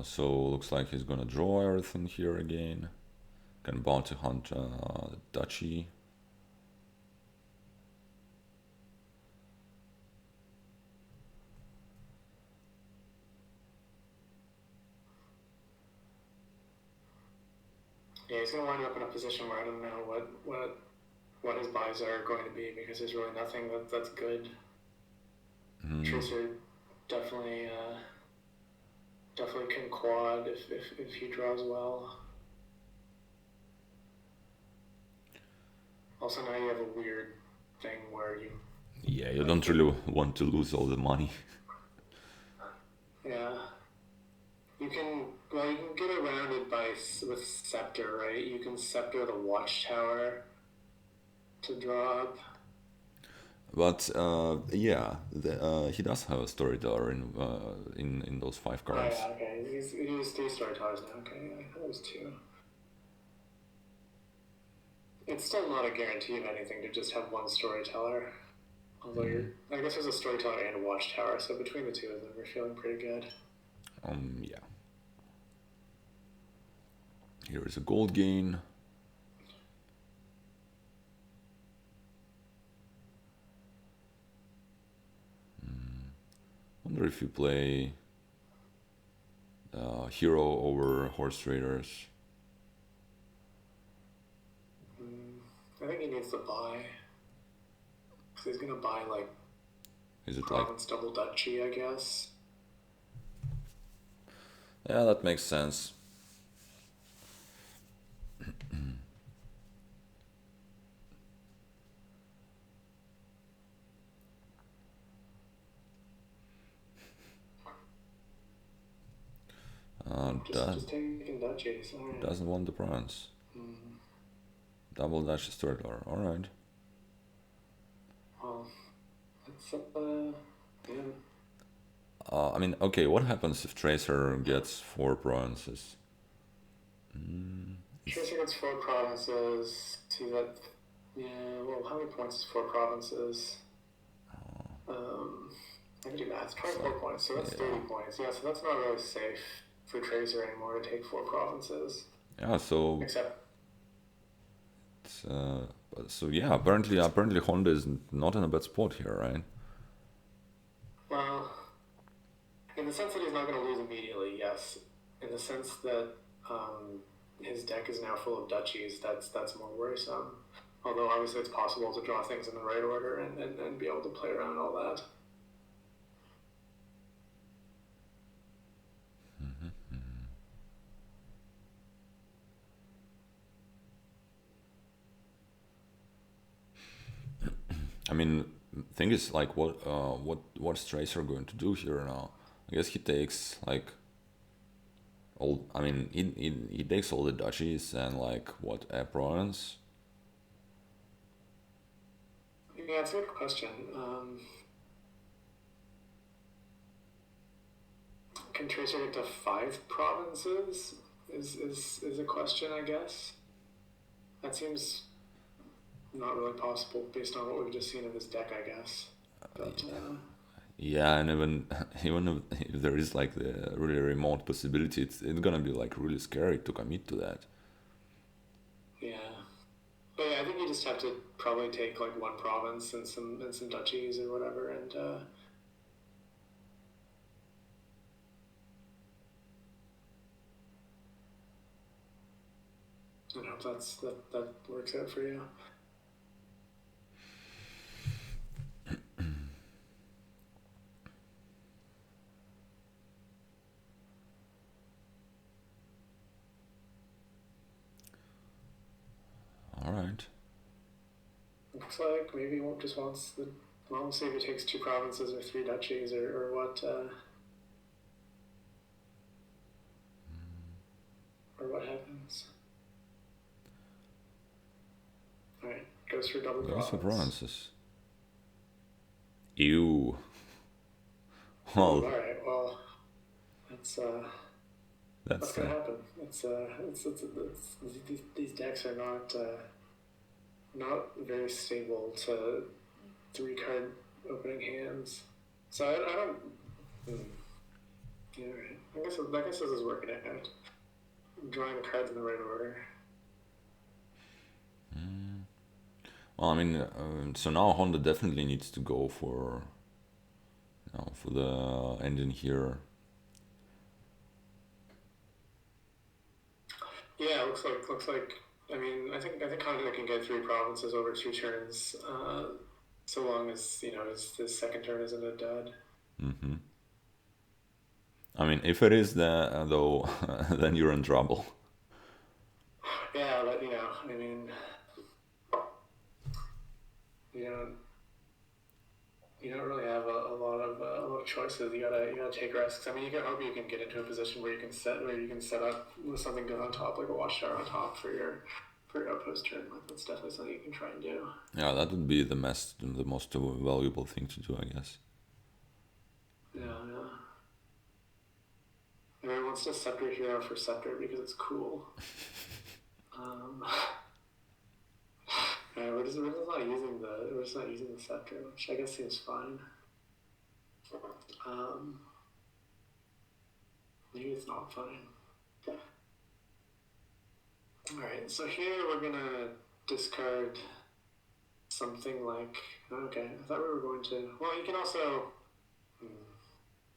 So looks like he's gonna draw everything here again. Can bounty hunt Dutchy. yeah, he's gonna wind up in a position where I don't know what his buys are going to be because there's really nothing that's good. Tracer definitely can quad if he draws well. Also, now you have a weird thing where you Yeah, you don't really want to lose all the money. Yeah. You can get around it with Scepter, right? You can Scepter the Watchtower to draw up. But yeah, he does have a storyteller in those 5 Oh cards. yeah, okay. He has 3 storytellers now. Okay, yeah, I thought it was 2. It's still not a guarantee of anything to just have one storyteller. Although I guess there's a storyteller and a watchtower, so between the 2 of them, we're feeling pretty good. Yeah. Here is a gold gain. Wonder if you play hero over horse traders. I think he needs to buy. Because he's going to buy, like, Is it like... province double duchy, I guess. Yeah, that makes sense. Just taking duchy, sorry. Doesn't want the province. Double Dutch storyteller, alright. Well, it's, yeah. I mean, okay, what happens if Tracer gets 4 provinces? Tracer gets 4 provinces. See that? Yeah, well, how many points is 4 provinces? I can do math. It's 24 points, so that's 30 points. Yeah, so that's not really safe for Tracer anymore to take 4 provinces. Yeah, so... Except... so yeah, apparently Honda is not in a bad spot here, right? Well, in the sense that he's not going to lose immediately, yes. In the sense that his deck is now full of duchies, that's more worrisome. Although obviously it's possible to draw things in the right order and be able to play around all that. I mean, thing is, like, what's Tracer going to do here now? I guess he takes like all. I mean, he takes all the duchies and like what, a province. Yeah, it's a good question. Can Tracer get to 5 provinces? Is a question, I guess. That seems not really possible based on what we've just seen in this deck, I guess. But Yeah, and even if there is like the really remote possibility, it's gonna be like really scary to commit to that. yeah. But yeah, I think you just have to probably take like 1 province and some duchies or whatever, and I hope that works out for you. All right. Looks like maybe he just wants the. Well, we'll see if he takes 2 provinces or 3 duchies or what. Or what happens. Alright, goes for double province. Goes for provinces. Ew. Well, alright, well, that's That's gonna happen. These decks are not very stable to 3 card opening hands. So I don't. Yeah, I guess this is working out. Drawing the cards in the right order. Well, I mean, so now Honda definitely needs to go for the engine here. Yeah, looks like. I mean, I think Honda can get 3 provinces over 2 turns, so long as his second turn isn't a dud. Mm-hmm. I mean, if it is though, then you're in trouble. Yeah, but I mean, you don't really have a lot of choices. You gotta take risks. I mean, you can hope you can get into a position where you can set up with something good on top, like a watchtower on top for your outpost turn. Like that's definitely something you can try and do. Yeah, that would be the most valuable thing to do, I guess. Yeah. Everyone wants to Scepter Hero for Scepter because it's cool. We're just not using the Scepter, which I guess seems fine. Maybe it's not fine. Alright, so here we're gonna discard something like. Okay, I thought we were going to. Well, you can also.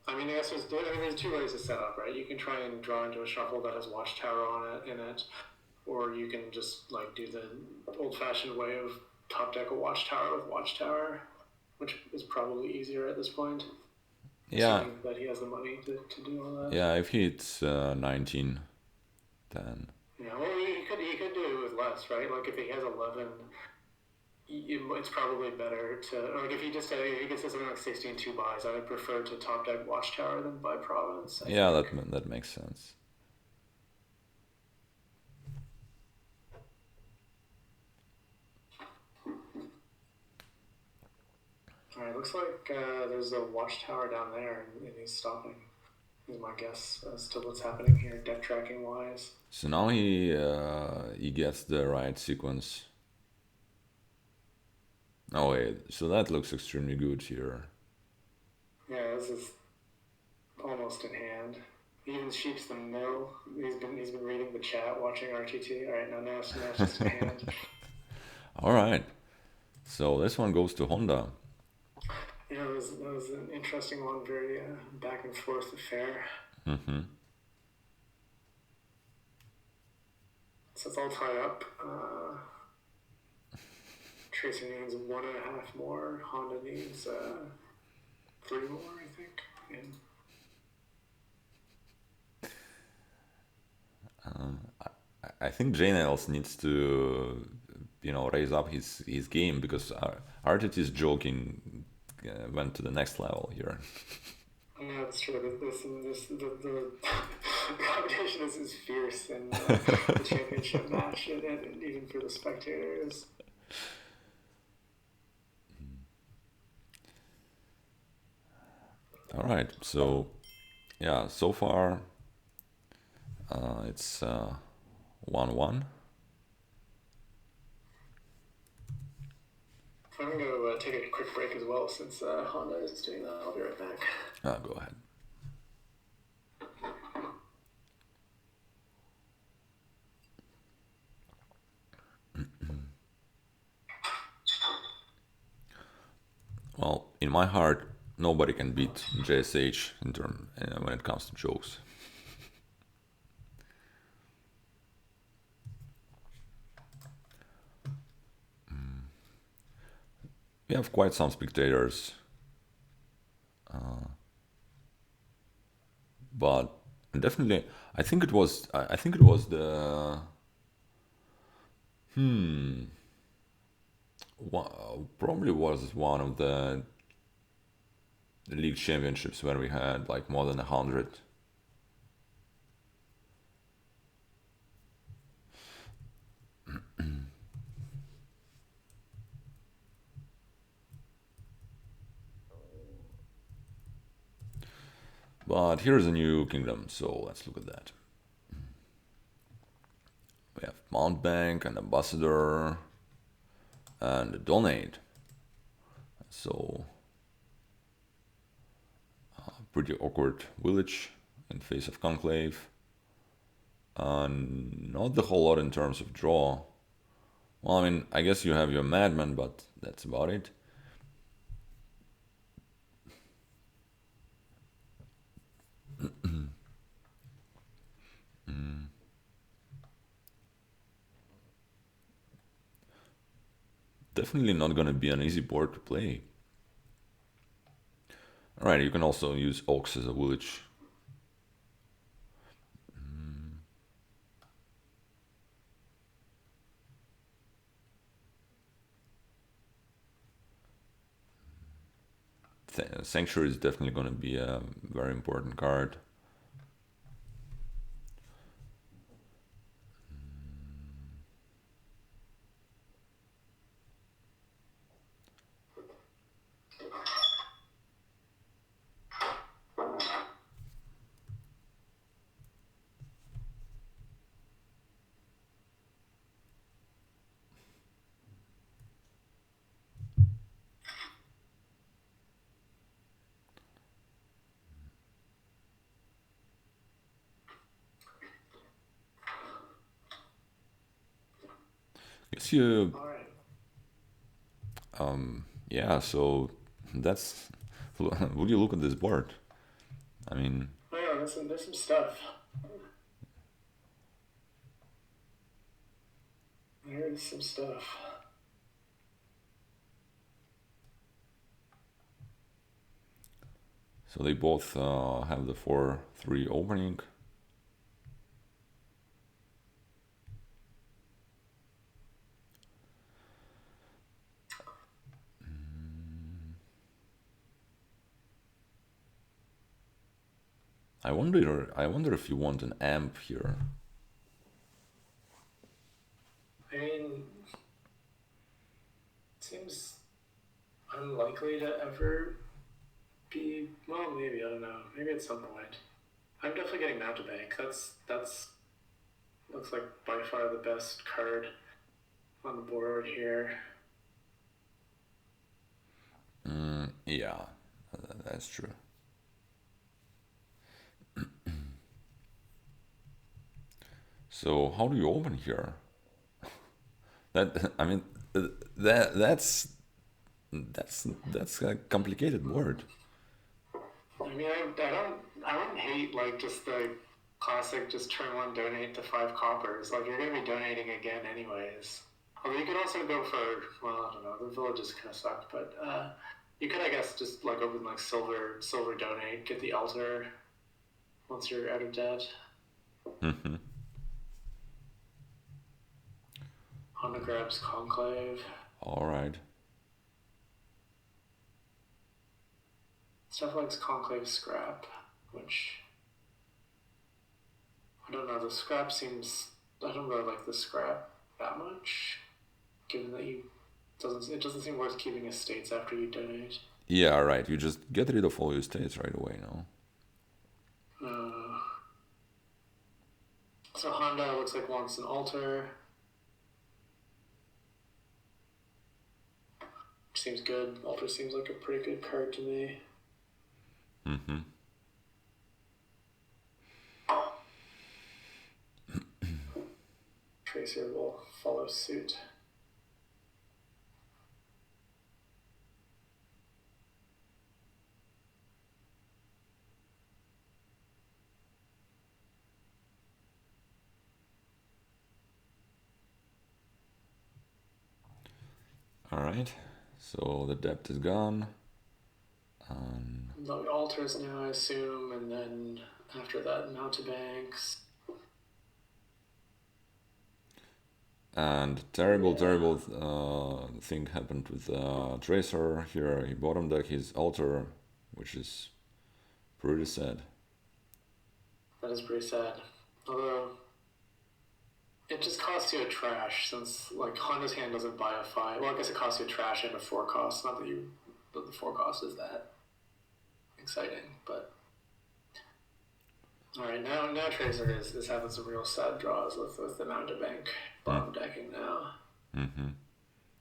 I mean, I guess there's two ways to set up, right? You can try and draw into a shuffle that has Watchtower in it, or you can just like do the old-fashioned way of top deck a Watchtower with Watchtower, which is probably easier at this point. Yeah. Assuming that he has the money to do all that. Yeah, if he hits 19, then. Yeah, well, he could do it with less, right? Like if he has 11, it's probably better to like if he gets to something like 16 2 buys. I would prefer to top deck Watchtower than buy Province. Yeah, that makes sense. Alright, looks like there's a Watchtower down there, and he's stopping. Is my guess as to what's happening here, deck tracking wise. So now he gets the right sequence. Oh wait, so that looks extremely good here. Yeah, this is almost in hand. Even Sheep's the mill. He's been reading the chat, watching RTT. All right, now it's just in hand. All right, so this one goes to Honda. Yeah, that was an interesting one. Very back and forth affair. Mm-hmm. So it's all tied up. Tracer needs 1.5 more. Honda needs 3 more, I think. And I think JNLs needs to, raise up his game because RTT is joking, went to the next level here. Yeah, that's true. The competition is fierce in the championship match, and even for the spectators. All right, so yeah, so far it's 1-1. I'm going to take a quick break as well since Honda is doing that. I'll be right back. Go ahead. Well, in my heart, nobody can beat JSH when it comes to jokes. We have quite some spectators, but definitely, I think it was the probably was one of the league championships where we had like more than 100. But here's a new kingdom, so let's look at that. We have Mountebank and Ambassador and Donate. So pretty awkward village in face of Conclave. And not the whole lot in terms of draw. Well, I mean, I guess you have your Madman, but that's about it. Definitely not gonna be an easy board to play. Alright, you can also use Oaks as a village. Sanctuary is definitely going to be a very important card. Guess you, All right. yeah. So that's. Would you look at this board? I mean, Oh yeah, there's some stuff. There's some stuff. so they both have the 4-3 opening. I wonder if you want an amp here. I mean, it seems unlikely to ever be. Well, maybe I don't know. Maybe at some point. I'm definitely getting Mountebank. That's looks like by far the best card on the board here. Yeah, that's true. So how do you open here? That I mean, that's a complicated word. I mean, I wouldn't hate like just the classic just turn one donate to 5 coppers. Like you're gonna be donating again anyways. Although you could also go for, well, I don't know, the villages kind of suck, but you could, I guess, just like open like silver donate, get the altar once you're out of debt. Mm-hmm. Honda grabs Conclave. All right. Stuff like Conclave Scrap, which I don't know. The scrap seems, I don't really like the scrap that much, given that it doesn't seem worth keeping estates after you donate. Yeah, right. You just get rid of all your states right away, no? So Honda looks like wants an altar. Which seems good. Altar seems like a pretty good card to me. Mm-hmm. Tracer will follow suit. All right. So the depth is gone. The altars now, I assume, and then after that, Mountebanks. And terrible thing happened with Tracer. Here he bottom deck his altar, which is pretty sad. That is pretty sad. Although, it just costs you a trash, since, like, Honda's hand doesn't buy a 5. Well, I guess it costs you a trash and a 4 cost. Not that the 4 cost is that exciting, but... Alright, now Tracer is having some real sad draws with the Mountebank bottom decking now. Mm-hmm.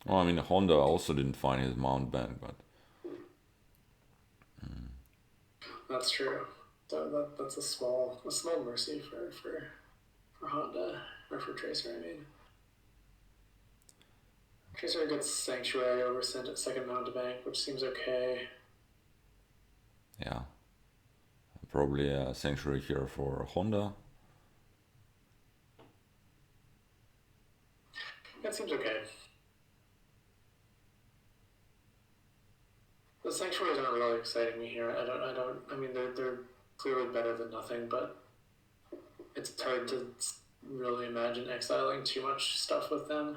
Well, I mean, Honda also didn't find his Mountebank, but... That's true. So that's a small mercy for Honda, or for Tracer, I mean. Tracer gets Sanctuary over second Mountebank, which seems okay. Yeah. Probably a Sanctuary here for Honda. That seems okay. The Sanctuaries aren't really exciting me here. I mean, they're clearly better than nothing, but it's hard to really imagine exiling too much stuff with them.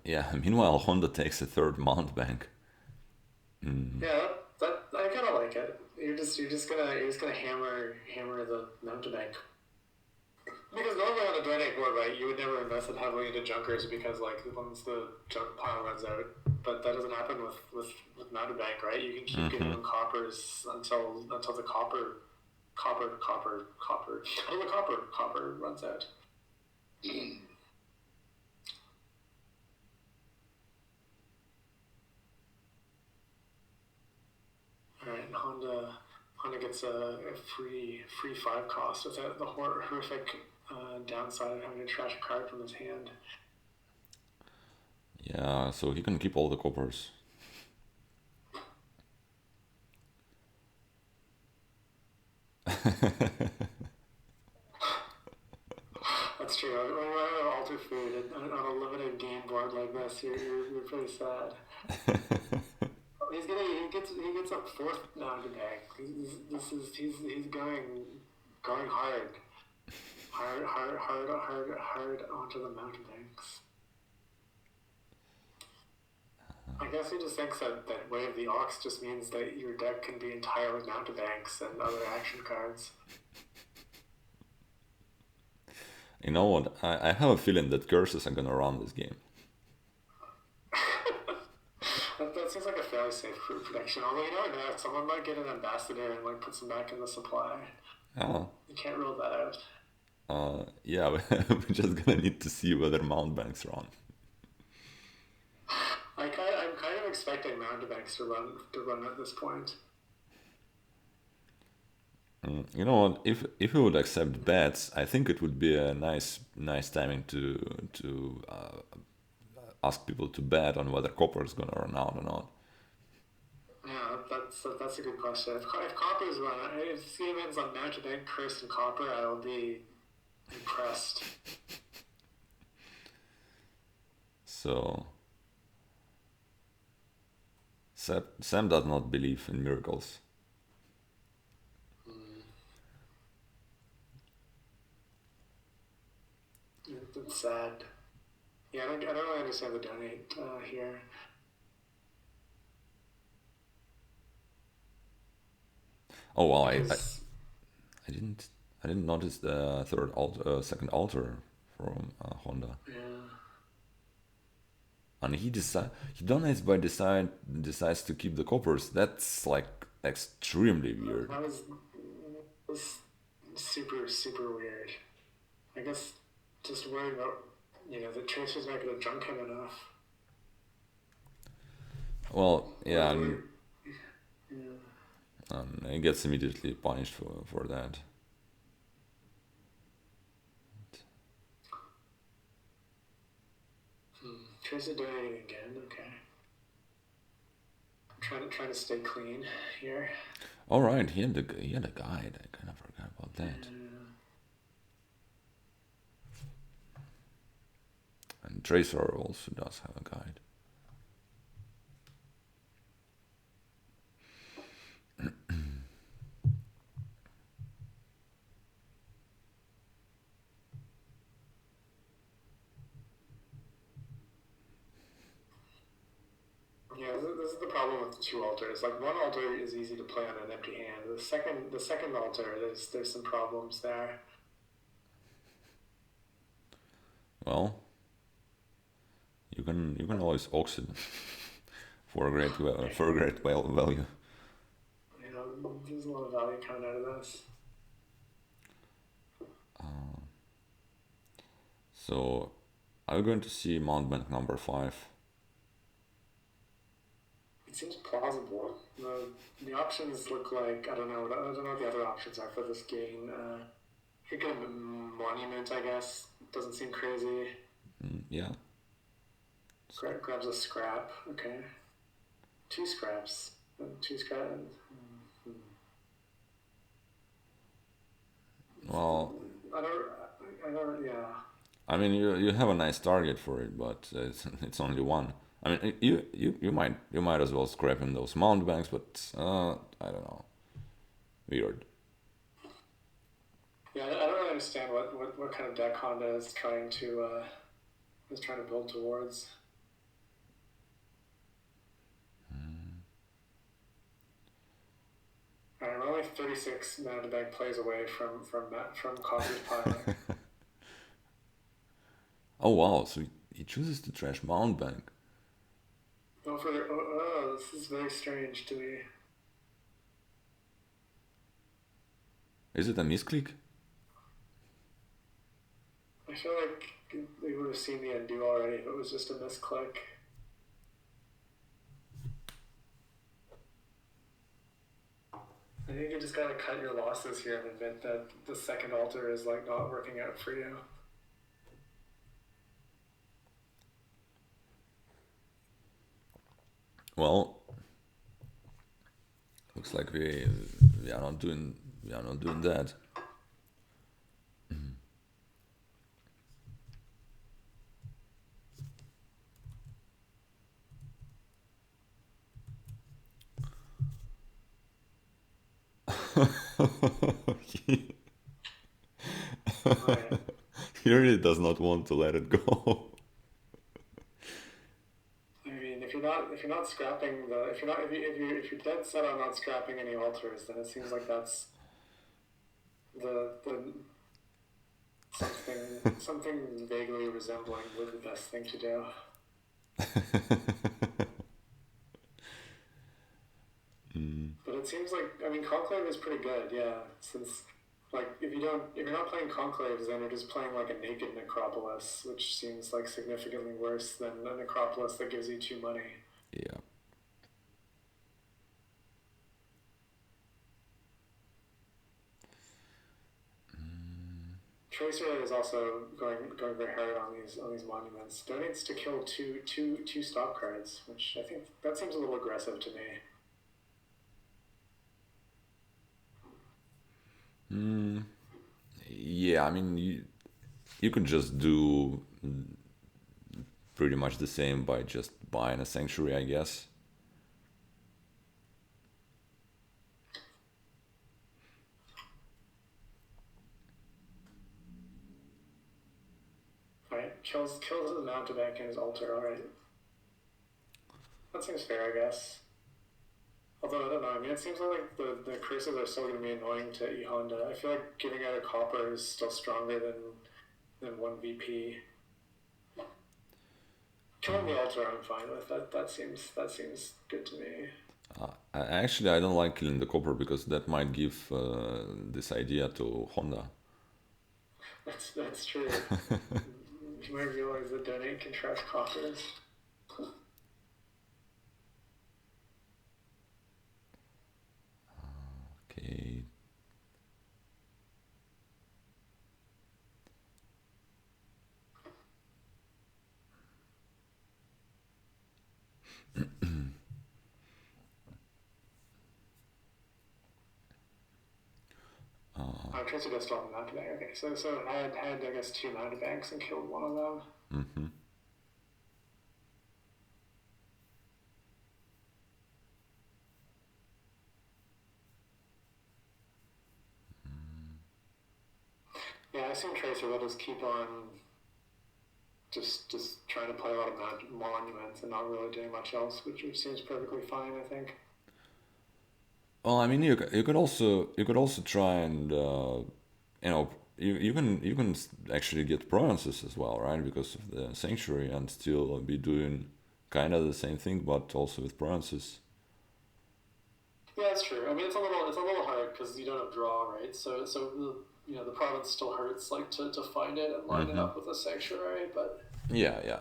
Yeah, meanwhile, Honda takes a third Mountebank. Mm. Yeah, that I kind of like it. You're just gonna hammer the Mountebank. Because normally on a Dreadnought board, right, you would never invest it heavily into junkers because like once the junk pile runs out. But that doesn't happen with Mountebank, right? You can keep giving Mm-hmm. them coppers until the copper runs out. All right, Honda gets a free 5 cost without the horrific downside of having to trash a card from his hand. Yeah, so he can keep all the coppers. That's true. When you have alter food on a limited game board like this, you're pretty sad. He gets up fourth now today. He's going hard onto the Mountebanks. I guess he just thinks that Way of the Ox just means that your deck can be entirely Mountebanks and other action cards. You know what? I have a feeling that curses are gonna run this game. That seems like a fairly safe prediction. Although you never know, someone might get an ambassador and like puts them back in the supply. Oh, You can't rule that out. yeah, we're just gonna need to see whether Mountebanks run. I'm kind of expecting Mountebanks to run at this point. You know what? If we would accept bets, I think it would be a nice timing to ask people to bet on whether copper is gonna run out or not. Yeah, that's a good question. If Copper's run, if this game ends on Mountebank, Curse, and Copper, I will be impressed. So Sam does not believe in miracles. It's sad. Yeah, I don't really understand the donate here. Oh wow, Because I didn't notice the second altar from Honda. yeah, And he donates by decides to keep the coppers. That's like extremely weird. that was super weird. I guess just worried about the Tracer's not going to junk him enough. Well, yeah, Or, yeah. and he gets immediately punished for that. Tracer donating again. Okay. Trying to stay clean here. All right, he had a guide. I kind of forgot about that. And Tracer also does have a guide. Yeah, this is the problem with the 2 altars. Like one altar is easy to play on an empty hand. The second altar, there's some problems there. Well, you can always auction for a great value. There's a lot of value coming out of this. So, are we going to see Mountebank number 5? It seems plausible. The options look like I don't know what the other options are for this game. Could get a monument, I guess. Doesn't seem crazy. Yeah. Grabs a scrap. Okay. 2 scraps. 2 scraps. Well, I don't. Yeah. I mean, you have a nice target for it, but it's only one. I mean, you might as well scrap in those Mountebanks, but I don't know. Weird. Yeah, I don't really understand what kind of deck Honda is trying to build towards. Alright, we're only 36 Mountebank plays away from Copper's Pilot. Oh wow, so he chooses to trash Mountebank. This is very strange to me. Is it a misclick? I feel like we would have seen the undo already if it was just a misclick. I think you just gotta cut your losses here and admit that the second altar is like not working out for you. Well, looks like we are not doing that. Right. He really does not want to let it go. I mean, if you're not scrapping the if you're dead set on not scrapping any altars, then it seems like that's the something vaguely resembling the best thing to do. But it seems like, I mean, Conclave is pretty good, yeah. Since like if you're not playing Conclaves, then you're just playing like a naked Necropolis, which seems like significantly worse than a Necropolis that gives you 2 money. Yeah. Tracer is also going very hard on these monuments. Donates to kill two stop cards, which I think that seems a little aggressive to me. Yeah, I mean, you could just do pretty much the same by just buying a sanctuary, I guess. Right, kills his Mountebank and his altar. All right, that seems fair, I guess. Although I don't know. I mean, it seems like the curses are still going to be annoying to E.Honda. I feel like giving out a copper is still stronger than 1 VP. Killing the altar, I'm fine with. That seems good to me. Actually, I don't like killing the copper because that might give this idea to Honda. That's true. You might realize that donate can trash coppers. Okay. Tracer does still have a Mountebank. Okay, so I had I guess 2 Mountebanks and killed one of them. Mm-hmm. Yeah, I assume Tracer will just keep on just trying to play a lot of monuments and not really doing much else, which seems perfectly fine, I think. Well, I mean, you could also try and you can actually get provinces as well, right? Because of the sanctuary, and still be doing kind of the same thing, but also with provinces. Yeah, that's true. I mean, it's a little hard because you don't have draw, right? So the province still hurts, like to find it and line it up with a sanctuary, but Yeah.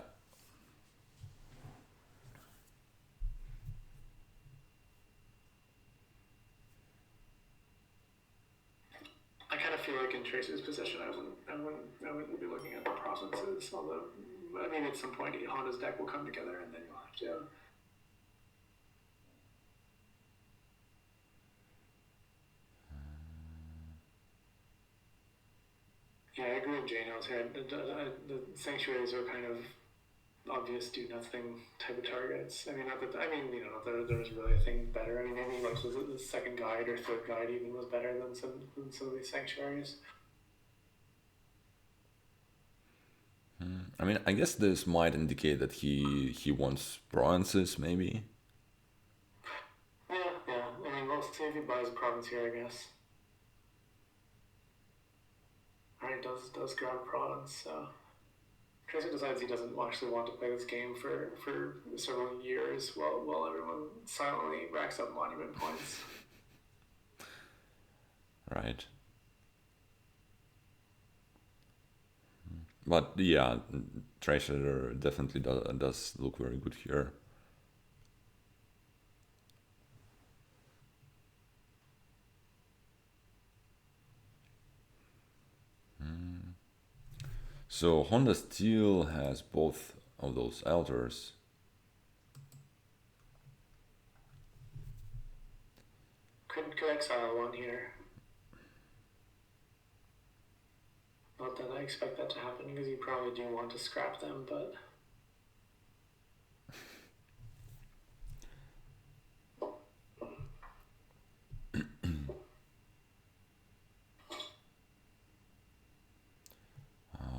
I kind of feel like in Tracer's position, I wouldn't be looking at the provinces. Although maybe at some point Honda's deck will come together and then you'll have to. Yeah, I agree with Jano's here. The sanctuaries are kind of obvious do nothing type of targets. I mean, not that there was really a thing better. I mean, maybe like the second guide or third guide even was better than some of these sanctuaries. I mean, I guess this might indicate that he wants provinces, maybe. Yeah. I mean, we'll see if he buys a province here, I guess. Alright, does grab a province, so... Tracer decides he doesn't actually want to play this game for several years while everyone silently racks up monument points. Right. But yeah, Tracer definitely does look very good here. So Honda still has both of those altars. Could exile one here. Not that I expect that to happen because you probably do want to scrap them, but...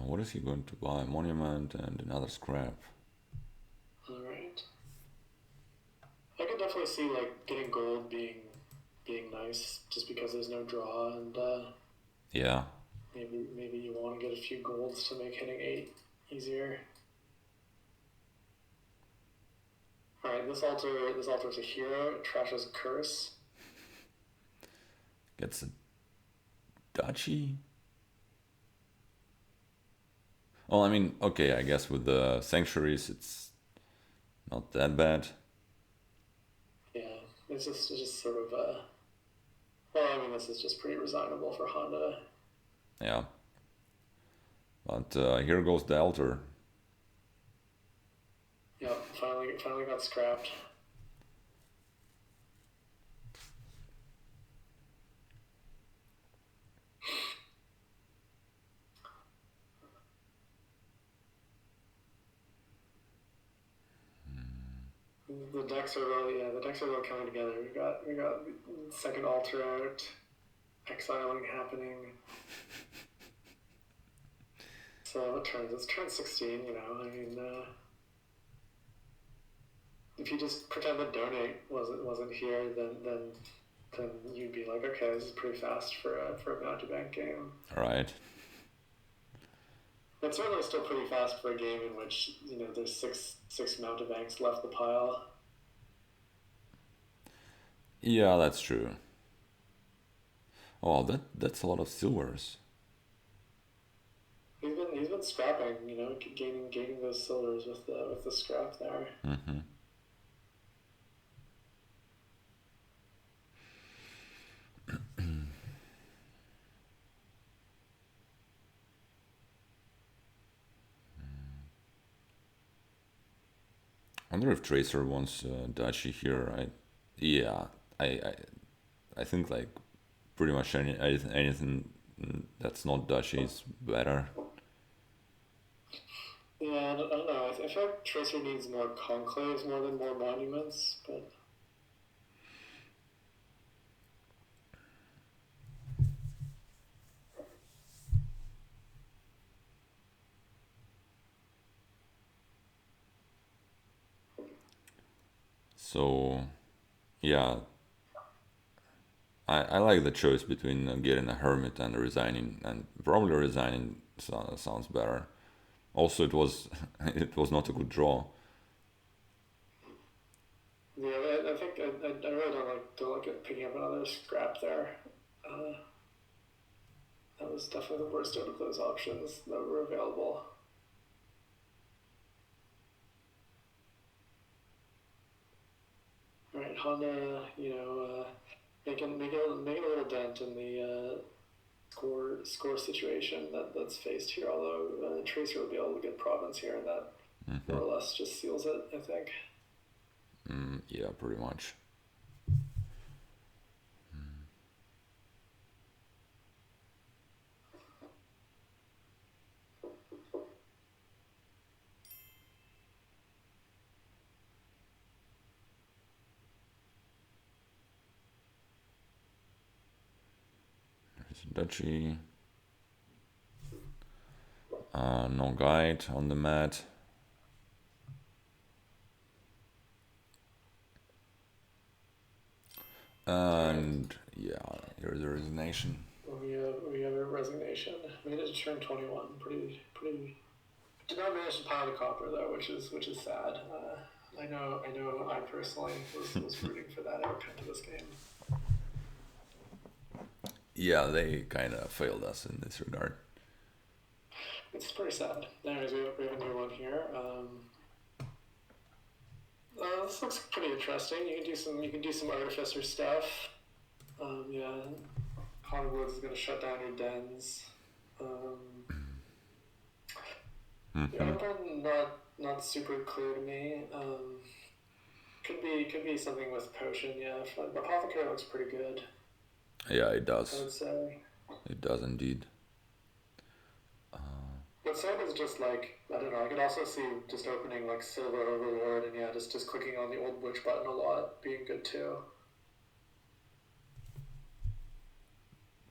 What is he going to buy? Monument and another scrap. Alright. I could definitely see like getting gold being nice just because there's no draw and yeah. Maybe you want to get a few golds to make hitting 8 easier. Alright, this altar's a hero, it trashes a curse. Gets a duchy. Well, I mean, okay, I guess with the sanctuaries it's not that bad. Yeah, it's just sort of well, I mean, this is just pretty resignable for Honda. Yeah. But here goes the altar. Yeah, finally got scrapped. The decks are really coming together. We got second altar out, exiling happening. So what turns? It's turn 16. You know, I mean, if you just pretend that donate wasn't here, then you'd be like, okay, this is pretty fast for a Mountebank game. Right. It's certainly still pretty fast for a game in which, you know, there's six Mountebanks left the pile. Yeah, that's true. Oh, that's a lot of silvers. He's been scrapping, you know, gaining those silvers with the scrap there. Mm-hmm. I wonder if Tracer wants Dachi here. I think like pretty much anything that's not Dachi is better. Yeah, I don't know. I feel like Tracer needs more conclaves more than more monuments, but... So, yeah, I like the choice between getting a hermit and resigning, and probably resigning sounds better. Also, it was not a good draw. Yeah, I think I really don't like it picking up another scrap there. That was definitely the worst out of those options that were available. Alright, Honda, you know, making a little dent in the score situation that's faced here. Although Tracer will be able to get province here, and that more or less just seals it, I think. Yeah, pretty much. There's a duchy. No guide on the mat. And resignation. We have a resignation. Made it to turn 21. Pretty. Did not manage to pile the copper though, which is sad. I know. I personally was rooting for that outcome to this game. Yeah, they kind of failed us in this regard. It's pretty sad. Anyways, we have a new one here. This looks pretty interesting. You can do some artificer stuff. Yeah, Hollywood is going to shut down your dens. The open not super clear to me. Could be something with potion. Yeah, but apothecary looks pretty good. Yeah, it does. I would say it does indeed. But same is just like, I don't know, I could also see just opening like Silver Overlord and yeah, just clicking on the old witch button a lot being good too.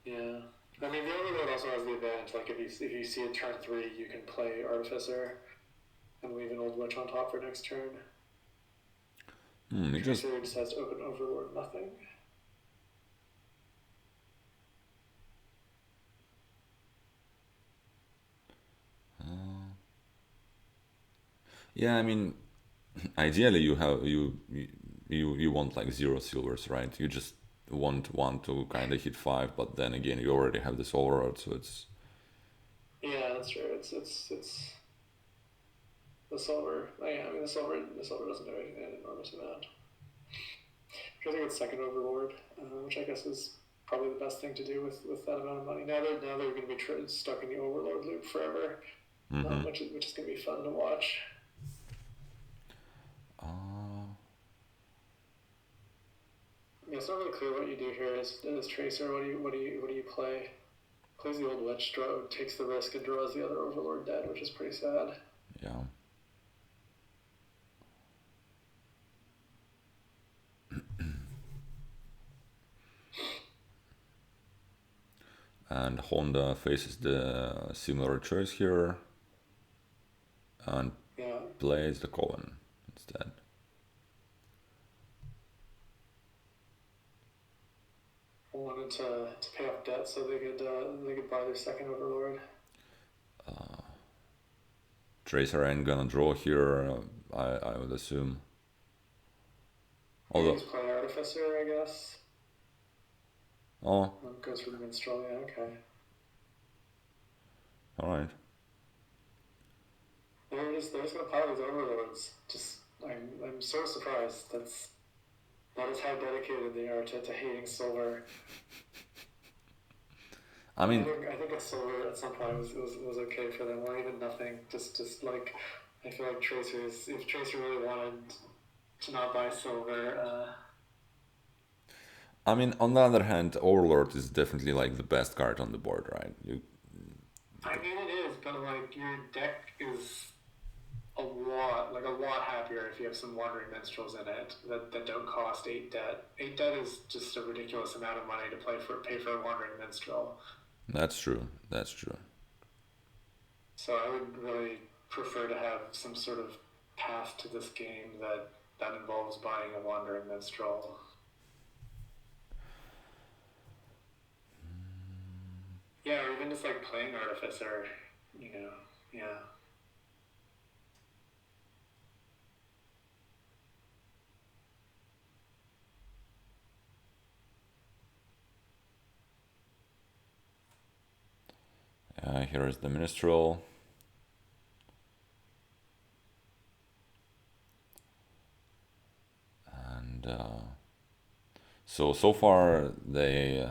Yeah. I mean, the Overlord also has the advantage, like if you see a turn 3, you can play Artificer and leave an old witch on top for next turn. It just has to open Overlord nothing. Yeah, I mean, ideally you want like 0 silvers, right? You just want one to kind of hit 5, but then again you already have this overload, so it's. Yeah, that's true. It's the silver. Yeah, I mean the silver doesn't do anything an enormous amount. I think it's second Overlord, which I guess is probably the best thing to do with that amount of money. Now they're going to be stuck in the Overlord loop forever, which is going to be fun to watch. Yeah, it's not really clear what you do here as Tracer. What do you play? Plays the old witch, takes the risk and draws the other Overlord dead, which is pretty sad. Yeah. And Honda faces the similar choice here and plays the Coven instead. Wanted to pay off debt so they could buy their second Overlord. Tracer ain't gonna draw here, I would assume. Although just play Artificer, I guess. Oh. Goes for the Minstrel, yeah, okay. Alright. They're just gonna pile these Overlords. I'm so surprised. That is how dedicated they are to hating silver. I mean, I think a silver at some point was okay for them, or even nothing. Just like, I feel like if Tracer really wanted to not buy silver. I mean, on the other hand, Overlord is definitely like the best card on the board, right? I mean, it is, but like your deck is a lot happier if you have some Wandering Minstrels in it that don't cost 8 debt. 8 debt is just a ridiculous amount of money to pay for a Wandering Minstrel. That's true. So I would really prefer to have some sort of path to this game that involves buying a Wandering Minstrel. Yeah, or even just like playing Artificer, yeah. Here is the Minstrel. And so far they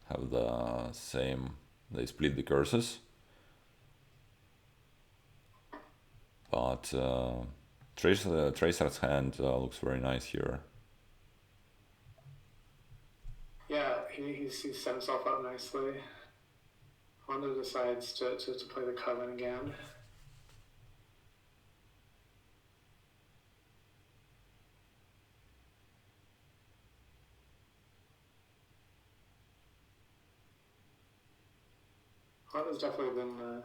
have the same, they split the curses. But Tracer's hand looks very nice here. Yeah, he's set himself up nicely. Honda decides to play the Coven again. Honda's definitely been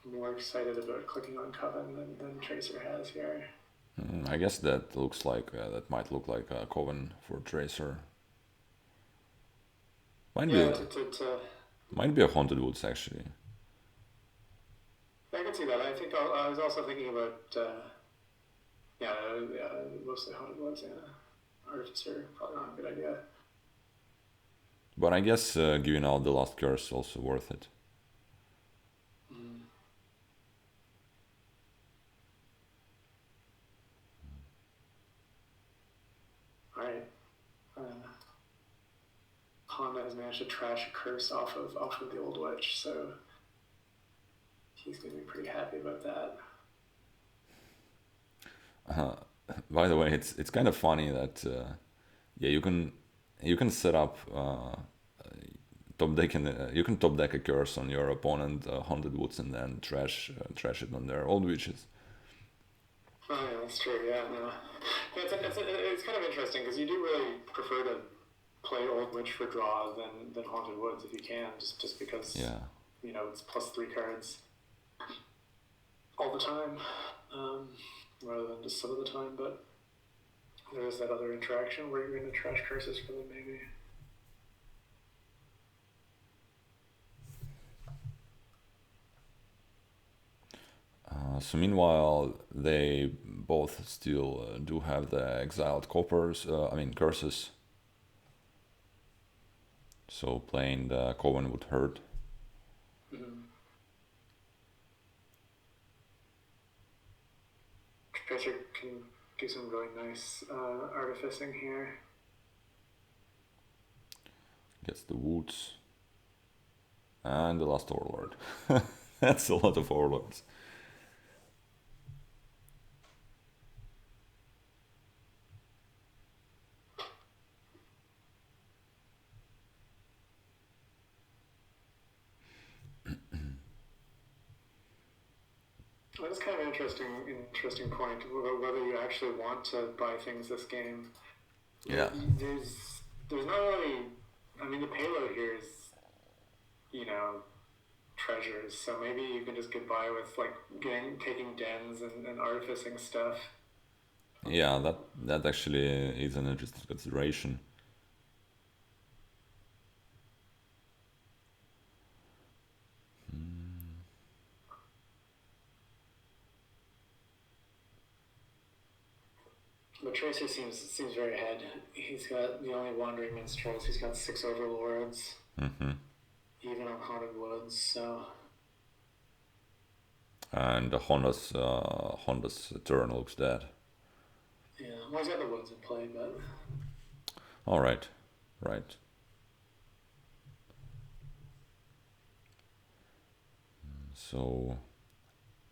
more excited about clicking on Coven than Tracer has here. I guess that might look like a Coven for Tracer. Might be Yeah, a, to might be a Haunted Woods actually. I can see that. I think I was also thinking about yeah, mostly Haunted Woods. Yeah, Artificer probably not a good idea. But I guess giving out the last curse is also worth it. Mm. All right. Honda has managed to trash a curse off of the old witch, so he's gonna be pretty happy about that. By the way, it's kind of funny that yeah, you can set up top deck and you can top deck a curse on your opponent Haunted Woods and then trash it on their old witches. Oh yeah, that's true. Yeah, no, yeah, it's kind of interesting because you do really prefer to play Old Witch for draw than Haunted Woods if you can, just because Yeah. it's +3 cards all the time, rather than just some of the time. But there is that other interaction where you're going to trash curses for them, maybe. So meanwhile, they both still do have the exiled coppers. I mean curses. So playing the Coven would hurt. Mm-hmm. Tracer can do some really nice artificing here. Gets the Woods. And the last Overlord. That's a lot of Overlords. That's kind of an interesting point whether you actually want to buy things this game. Yeah. There's not really. I mean, the payload here is, treasures. So maybe you can just get by with like taking dens and artificing stuff. Yeah, that actually is an interesting consideration. But Tracer seems very ahead. He's got the only wandering minstrels. He's got 6 overlords, even on Haunted Woods. So. And Honda's turn looks dead. Yeah, well, he's got the woods in play, but. All right. So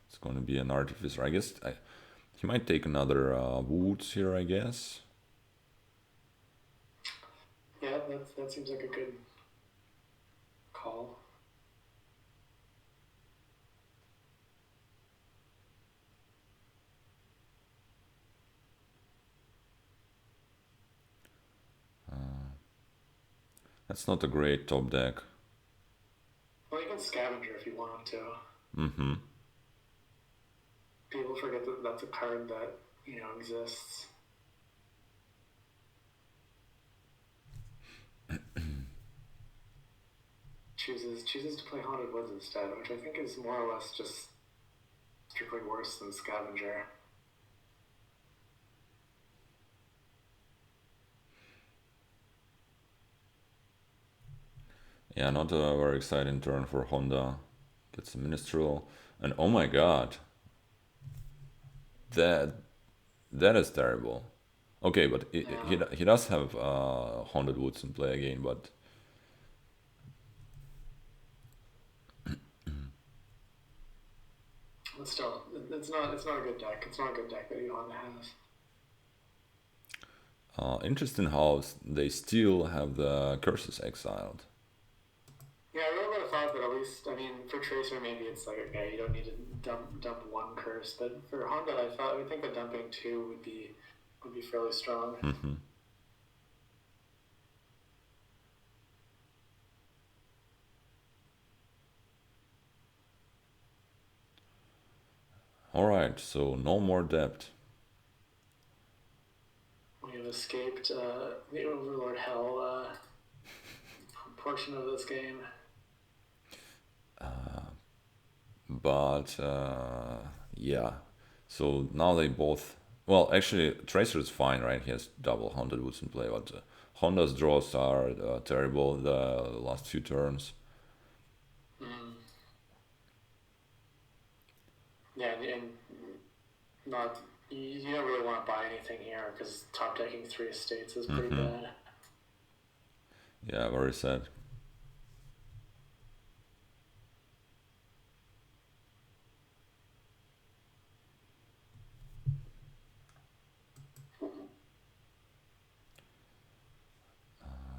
it's going to be an artificer. I guess he might take another Woods here. I guess. Yeah, that seems like a good call. That's not a great top deck. Well, you can scavenger if you want to. Mm-hmm. People forget that that's a card that exists. chooses to play Haunted Woods instead, which I think is more or less just strictly worse than Scavenger. Yeah, not a very exciting turn for Honda. Gets a Minstrel, and oh my god, that is terrible. Okay, but he does have Haunted Woods in play again, but But still, it's not a good deck. It's not a good deck that E.Honda has. interesting how they still have the curses exiled. Yeah, I really would have thought that at least, I mean, for Tracer maybe it's like, okay, you don't need to dump 1 curse, but for Honda I would think that dumping 2 would be fairly strong. Mm-hmm. Alright, so no more depth. We have escaped the Overlord Hell portion of this game. But yeah, so now they both. Well, actually, Tracer is fine, right? He has double Haunted Woods in play, but Honda's draws are terrible the last few turns. Yeah, and not you don't really want to buy anything here because top decking 3 estates is pretty bad. Yeah, very sad.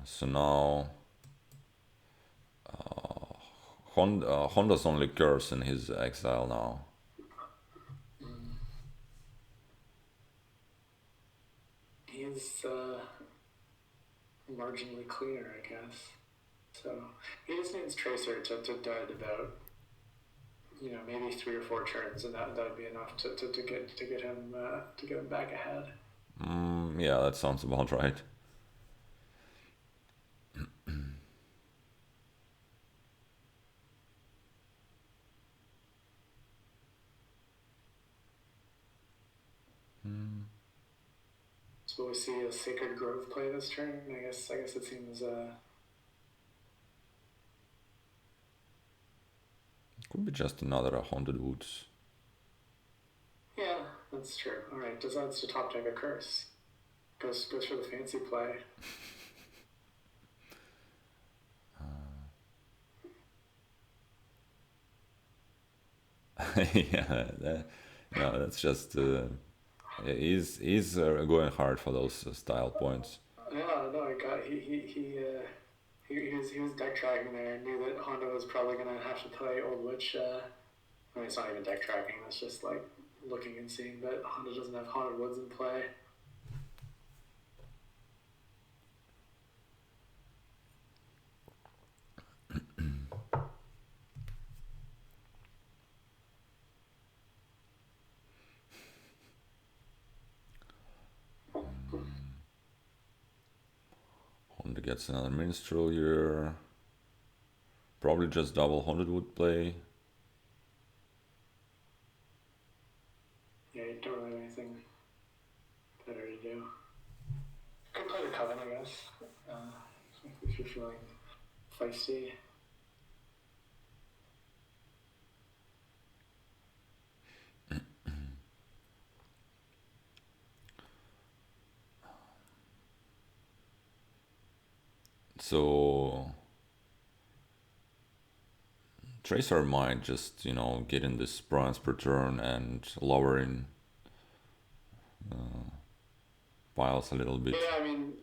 So now Honda's only curse in his exile now. He's marginally cleaner, I guess. So he just needs Tracer to dud about, maybe 3 or 4 turns, and that would be enough to get him back ahead. Yeah, that sounds about right. So we see a Sacred Grove play this turn. I guess it seems. Could be just another Haunted Woods. Yeah, that's true. All right, decides to top deck a curse. Goes for the fancy play. Yeah, that's just. He's going hard for those style points. Yeah, no, he was deck tracking there. Knew that Honda was probably gonna have to play Old Witch. I mean, it's not even deck tracking. It's just like looking and seeing that Honda doesn't have Haunted Woods in play. Honda gets another Minstrel here. Probably just double Haunted Wood play. Yeah, you don't really have anything better to do. Could play the Coven, I guess. If you're feeling feisty. So Tracer might just, get in this bronze per turn and lowering piles a little bit. Yeah, I mean,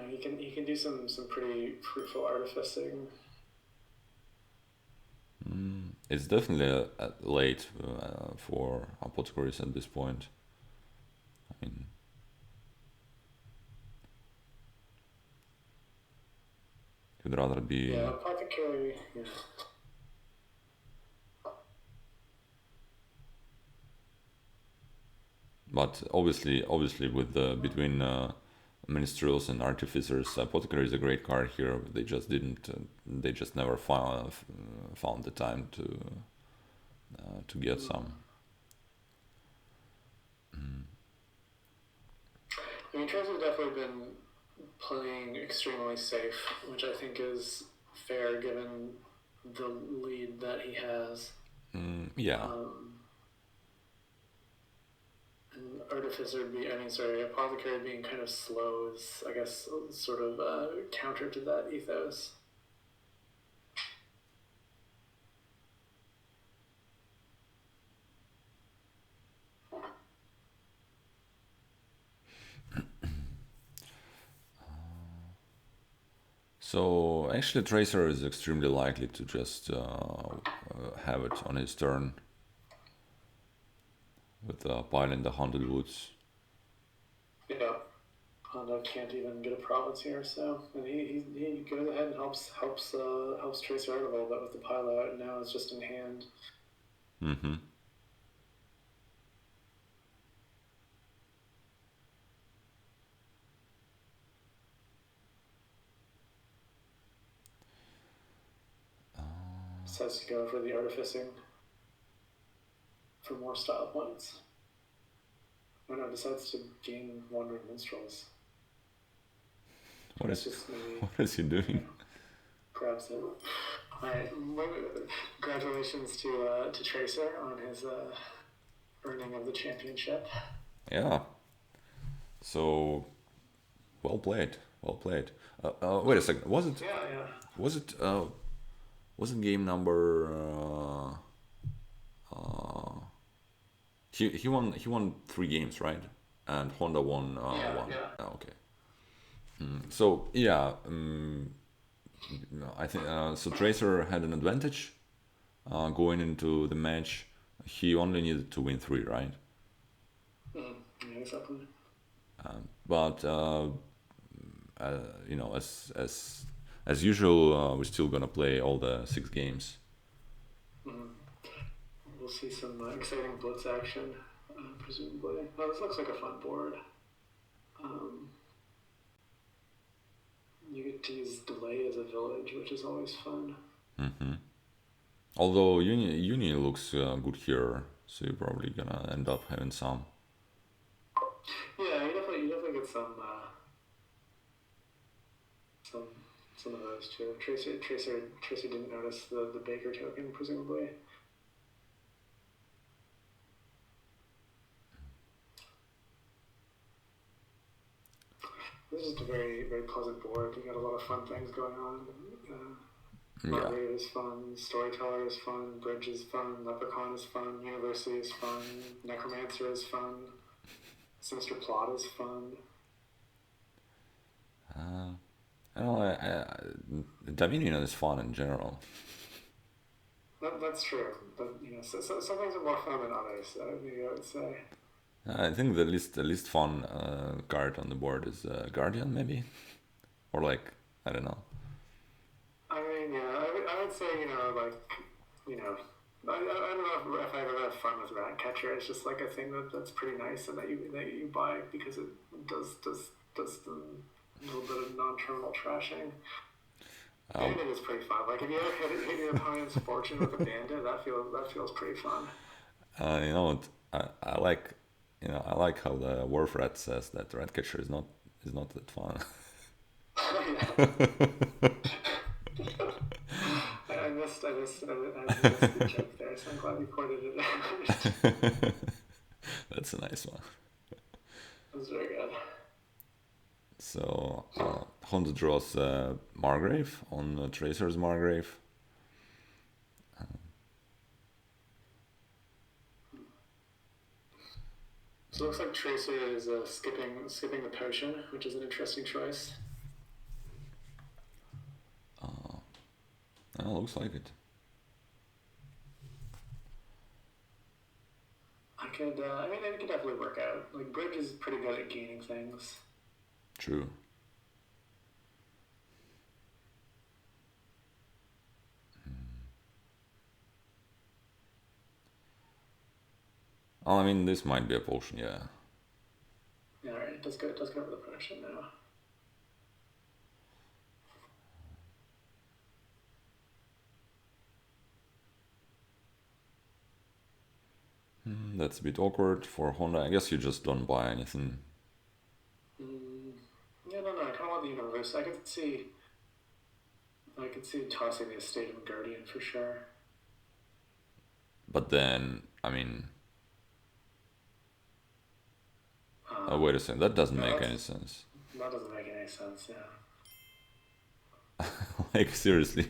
he can do some pretty fruitful artificing. It's definitely late for apothecaries at this point. I mean, you'd rather be. Yeah, apothecary. Yeah. But obviously, with the between minstrels and artificers, apothecary is a great card here. They just didn't. They just never found the time to get some. I mean, Tracer's definitely been playing extremely safe, which I think is fair given the lead that he has. Yeah. And apothecary being kind of slow is, I guess, sort of counter to that ethos. So actually, Tracer is extremely likely to just have it on his turn with piling the Haunted Woods. Yeah, Honda can't even get a province here, so and he goes ahead and helps Tracer out a little bit with the pile out, and now it's just in hand. Mm-hmm. decides to go for the artificing for more style points. Oh no, decides to gain Wandering Minstrels. What That's is just maybe what is he doing? grabs it. Alright, congratulations to Tracer on his earning of the championship. Yeah. So, well played. Well played. Wait a second. Was it? Yeah. Was it? Wasn't game number? He won. He won 3 games, right? And Honda won one. Yeah. Oh, okay. So yeah, I think so. Tracer had an advantage going into the match. He only needed to win 3, right? Yeah, exactly. But you know, as usual, we're still gonna play all the 6 games. We'll see some exciting blitz action, presumably. Oh, this looks like a fun board. You get to use delay as a village, which is always fun. Although Uni looks good here, so you're probably gonna end up having some. Yeah, you definitely get some of those too. Tracer didn't notice the Baker token, presumably. This is just a very, very pleasant board. You got a lot of fun things going on. Margrave is fun, Storyteller is fun, Bridge is fun, Leprechaun is fun, University is fun, Necromancer is fun, Sinister Plot is fun. I don't know. Dominion is fun in general. That's true, but you know, some things are more fun than others. Maybe I would say. I think the least fun card on the board is Guardian, maybe, or like I don't know. I mean, yeah, I would say I don't know if I've ever had fun with Ratcatcher. It's just like a thing that's pretty nice and that you buy because it does the little bit of non-terminal trashing. Bandit is pretty fun. Like if you ever hit your opponent's fortune with a bandit, that feels pretty fun. You know what? I like I like how the Warfrat says that Ratcatcher is not that fun. I missed the joke there, so I'm glad you pointed it out. That's a nice one. That was very good. So Honda draws Margrave on Tracer's Margrave. So it looks like Tracer is skipping the potion, which is an interesting choice. Looks like it. I mean, it could definitely work out. Like, Bridge is pretty good at gaining things. True. Oh, I mean, this might be a potion, yeah. Yeah, alright, it does go for the potion now. That's a bit awkward for Honda. I guess you just don't buy anything. Yeah, no, I kind of want the universe. I could see tossing the Estate of Guardian for sure. But then, I mean... wait a second, that doesn't make any sense. That doesn't make any sense, yeah. Like, seriously.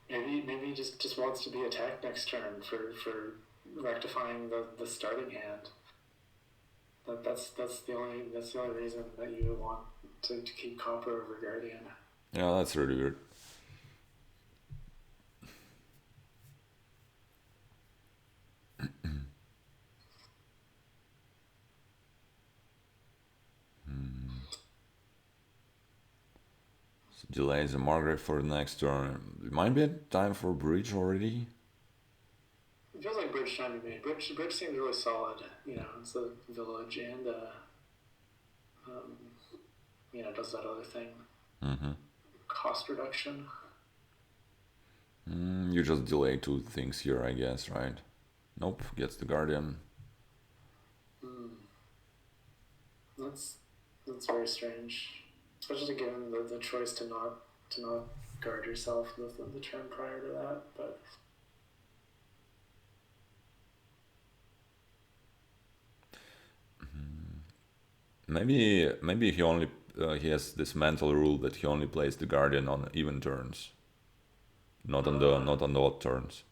Maybe he just wants to be attacked next turn for rectifying the starting hand. That's the only reason that you would want to keep Copper over Guardian. Yeah, that's really weird. So delays a Margaret for the next turn. It might be time for Bridge already. It feels like Bridge time to me. Bridge seems really solid. It's a village and does that other thing. Mm-hmm. Cost reduction. You just delay two things here, I guess, right? Nope, gets the Guardian. That's very strange, especially given the choice to not guard yourself the turn prior to that. But Maybe he only he has this mental rule that he only plays the Guardian on even turns, not on the odd turns.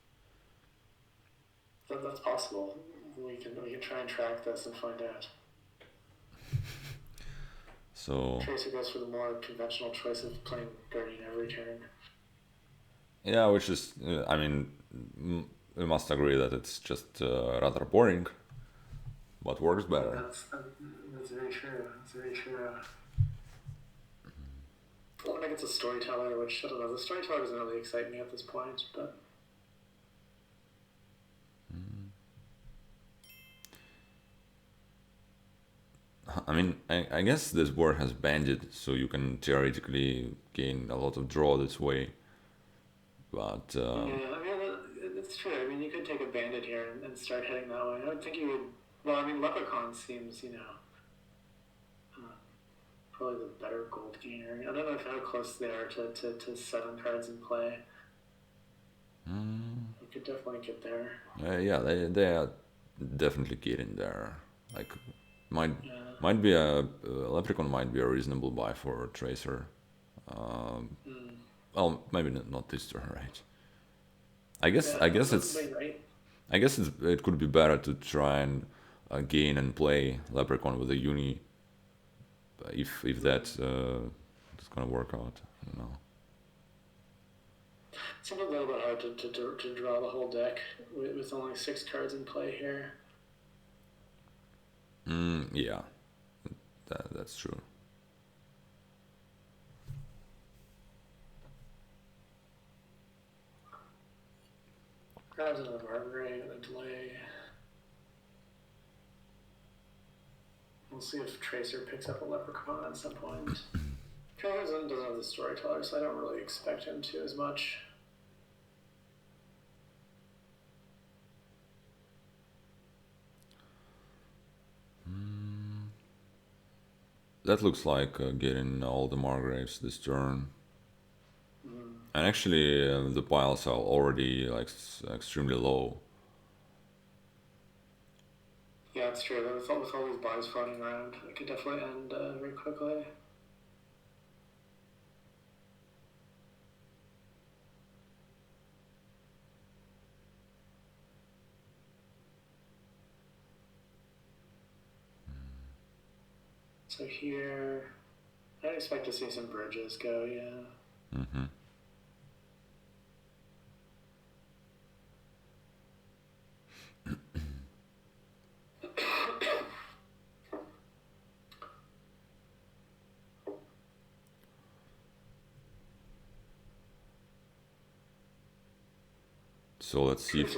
that's possible. We can try and track this and find out. So Tracer goes for the more conventional choice of playing Guardian every turn. yeah, which is I mean, we must agree that it's just rather boring, but works better. That's very true. That's very true. Well, when I get to Storyteller, which I don't know, the Storyteller doesn't really excite me at this point, but. I mean, I guess this board has Bandit, so you can theoretically gain a lot of draw this way. But Yeah, I mean, it's true. I mean, you could take a Bandit here and start heading that way. I don't think you would. Well, I mean, Leprechaun seems, probably the better gold gainer. I don't know how close they are to 7 cards in play. You could definitely get there. yeah, they are definitely getting there. Like, might be a Leprechaun might be a reasonable buy for Tracer. Well, maybe not this turn, right? I guess it's right. I guess it could be better to try and gain and play Leprechaun with a uni. If that is gonna work out, you know. It seems a little bit hard to draw the whole deck with only 6 cards in play here. Yeah, that's true. Grabs another Margrave and a delay. We'll see if Tracer picks up a Leprechaun at some point. Tracer doesn't have the Storyteller, so I don't really expect him to as much. That looks like getting all the Margraves this turn. And actually, the piles are already like extremely low. Yeah, it's true. With all these buys floating around, it could definitely end very quickly. So here, I'd expect to see some bridges go, yeah. Mm-hmm. So let's see if.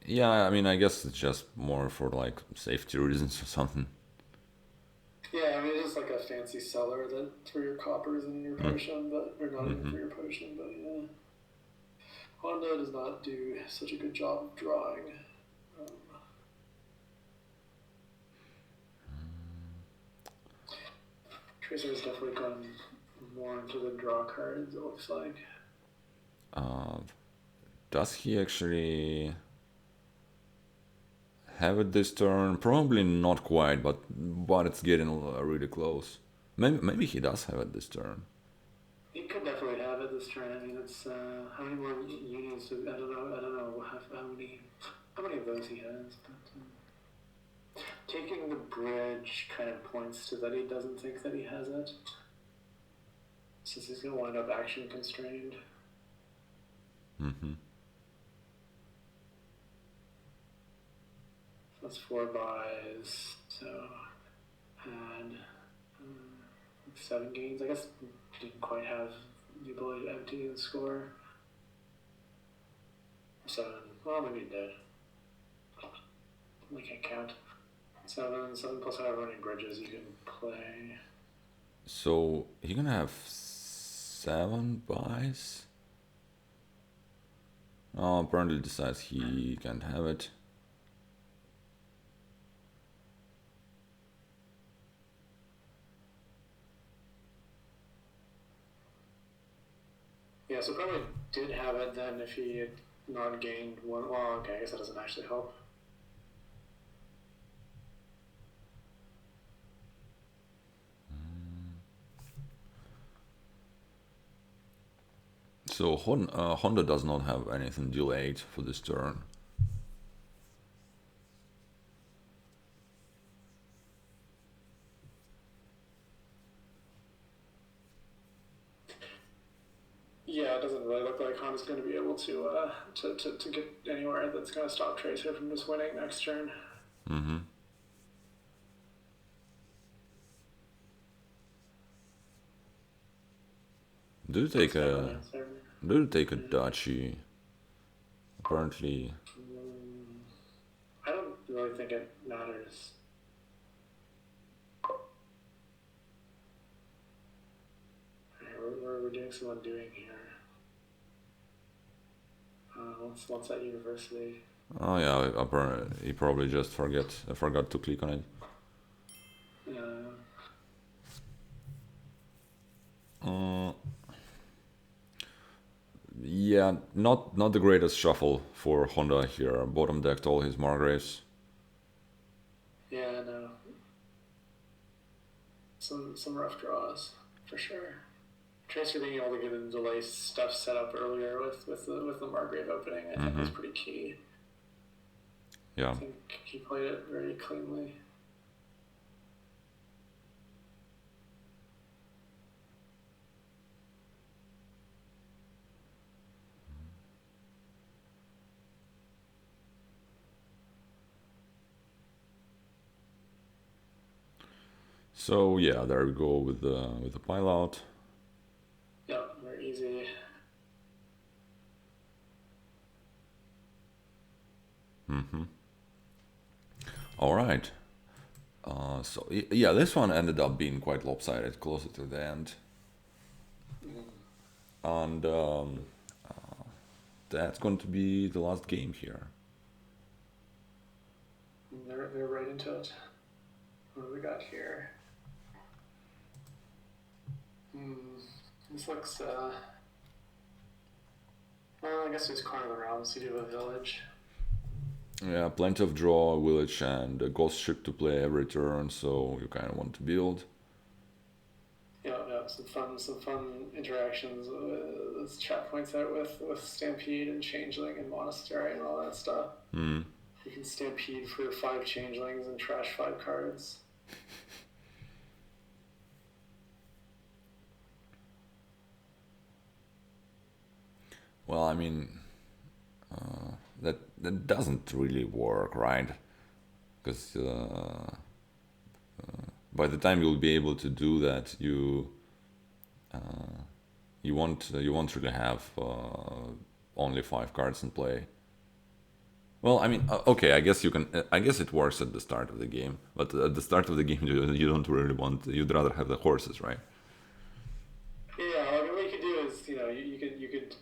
Yeah, I mean, I guess it's just more for like safety reasons or something. Yeah, I mean, it's just like a fancy cellar that for your coppers and your potion, but or not even for your potion, but yeah. Honda does not do such a good job of drawing. Tracer is definitely gone more into the draw cards, it looks like. Does he actually have it this turn? Probably not quite, but it's getting really close. Maybe he does have it this turn. He could definitely have it this turn. I mean, it's how many more units? I don't know how many of those he has. But taking the bridge kind of points to that he doesn't think that he has it, since he's gonna wind up action constrained. That's 4 buys, so and 7 gains. I guess didn't quite have the ability to empty and score. 7. Well, maybe he did. I can't count. 7 plus however many bridges you can play. So he's gonna have 7 buys. Oh, apparently decides he can't have it. Yeah, so probably did have it then if he had not gained one. Well, okay, I guess that doesn't actually help. So Honda does not have anything delayed for this turn. Yeah, it doesn't really look like Honda's going to be able to get anywhere that's going to stop Tracer from just winning next turn. Mm-hmm. Do take a Dachi? Apparently. I don't really think it matters. We're doing some undoing here. What's that university? Oh yeah, he probably just forgot to click on it. Yeah, not the greatest shuffle for Honda here. Bottom decked all his Margraves. Yeah, no. Some rough draws for sure. Tracer being able to get the delay stuff set up earlier with the Margrave opening, I think was pretty key. Yeah. I think he played it very cleanly. So yeah, there we go with the pile out. Yep, very easy. All right. So yeah, this one ended up being quite lopsided, closer to the end, and that's going to be the last game here. They're right into it. What do we got here? This looks, well, I guess there's Corner of the Realms. You do a village. Yeah, plenty of draw, village, and a ghost ship to play every turn, so you kind of want to build. Yeah, some fun interactions, as chat points out, with Stampede and Changeling and Monastery and all that stuff. You can Stampede for 5 Changelings and trash 5 cards. Well, I mean, that doesn't really work, right? Because by the time you'll be able to do that, you won't really have only 5 cards in play. Well, I mean, okay, I guess you can. I guess it works at the start of the game, but at the start of the game, you don't really want. You'd rather have the horses, right? Yeah, I mean, what you could do is, you could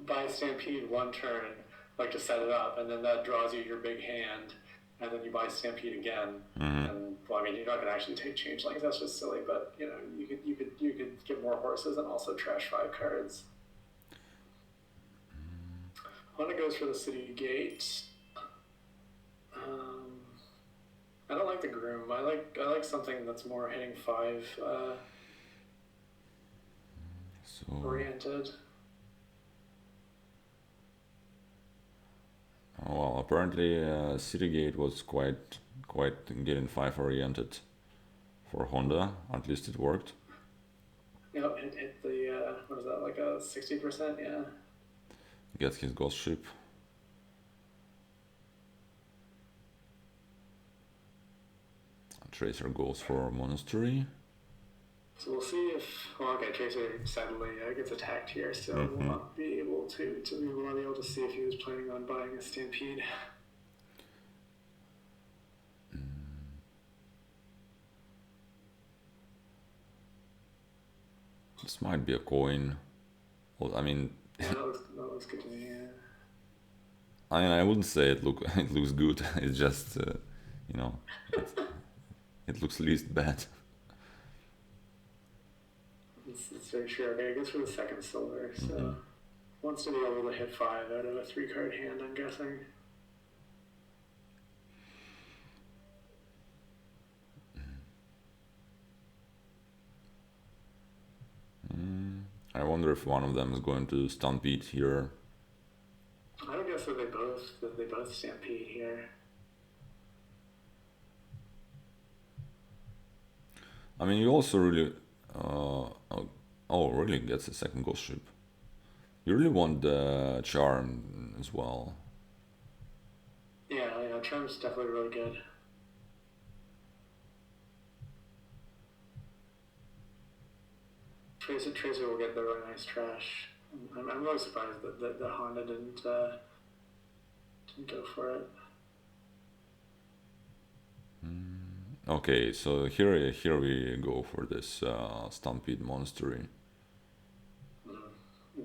buy Stampede one turn, like to set it up, and then that draws you your big hand, and then you buy Stampede again. And well, I mean, you're not gonna actually take Changelings. That's just silly. But you could get more horses and also trash 5 cards. Honda goes for the City Gate. I don't like the Groom. I like something that's more hitting 5 oriented. Oh, well, apparently City Gate was quite getting 5 oriented for Honda. At least it worked. Yep, it hit the what is that, like a 60%? Yeah. Gets his ghost ship. Tracer goes for Monastery. So we'll see if, well, okay, Tracer sadly gets attacked here, so we'll not be able to see if he was planning on buying a Stampede. This might be a coin. Well, I mean, Yeah, that looks good to me. Yeah. I wouldn't say it it looks good. It's just you know, it looks least bad. It's very true. Okay, I guess for the second silver, so Hmm. wants to be able to hit 5 out of a 3-card hand, I'm guessing. I wonder if one of them is going to Stampede here. I would guess that they both Stampede here. I mean, you also really, really gets a second ghost ship. You really want the charm as well. Yeah, Charm's definitely really good. Tracer will get the really nice trash. I'm really surprised that Honda didn't go for it. Okay, so here we go for this Stampede Monastery.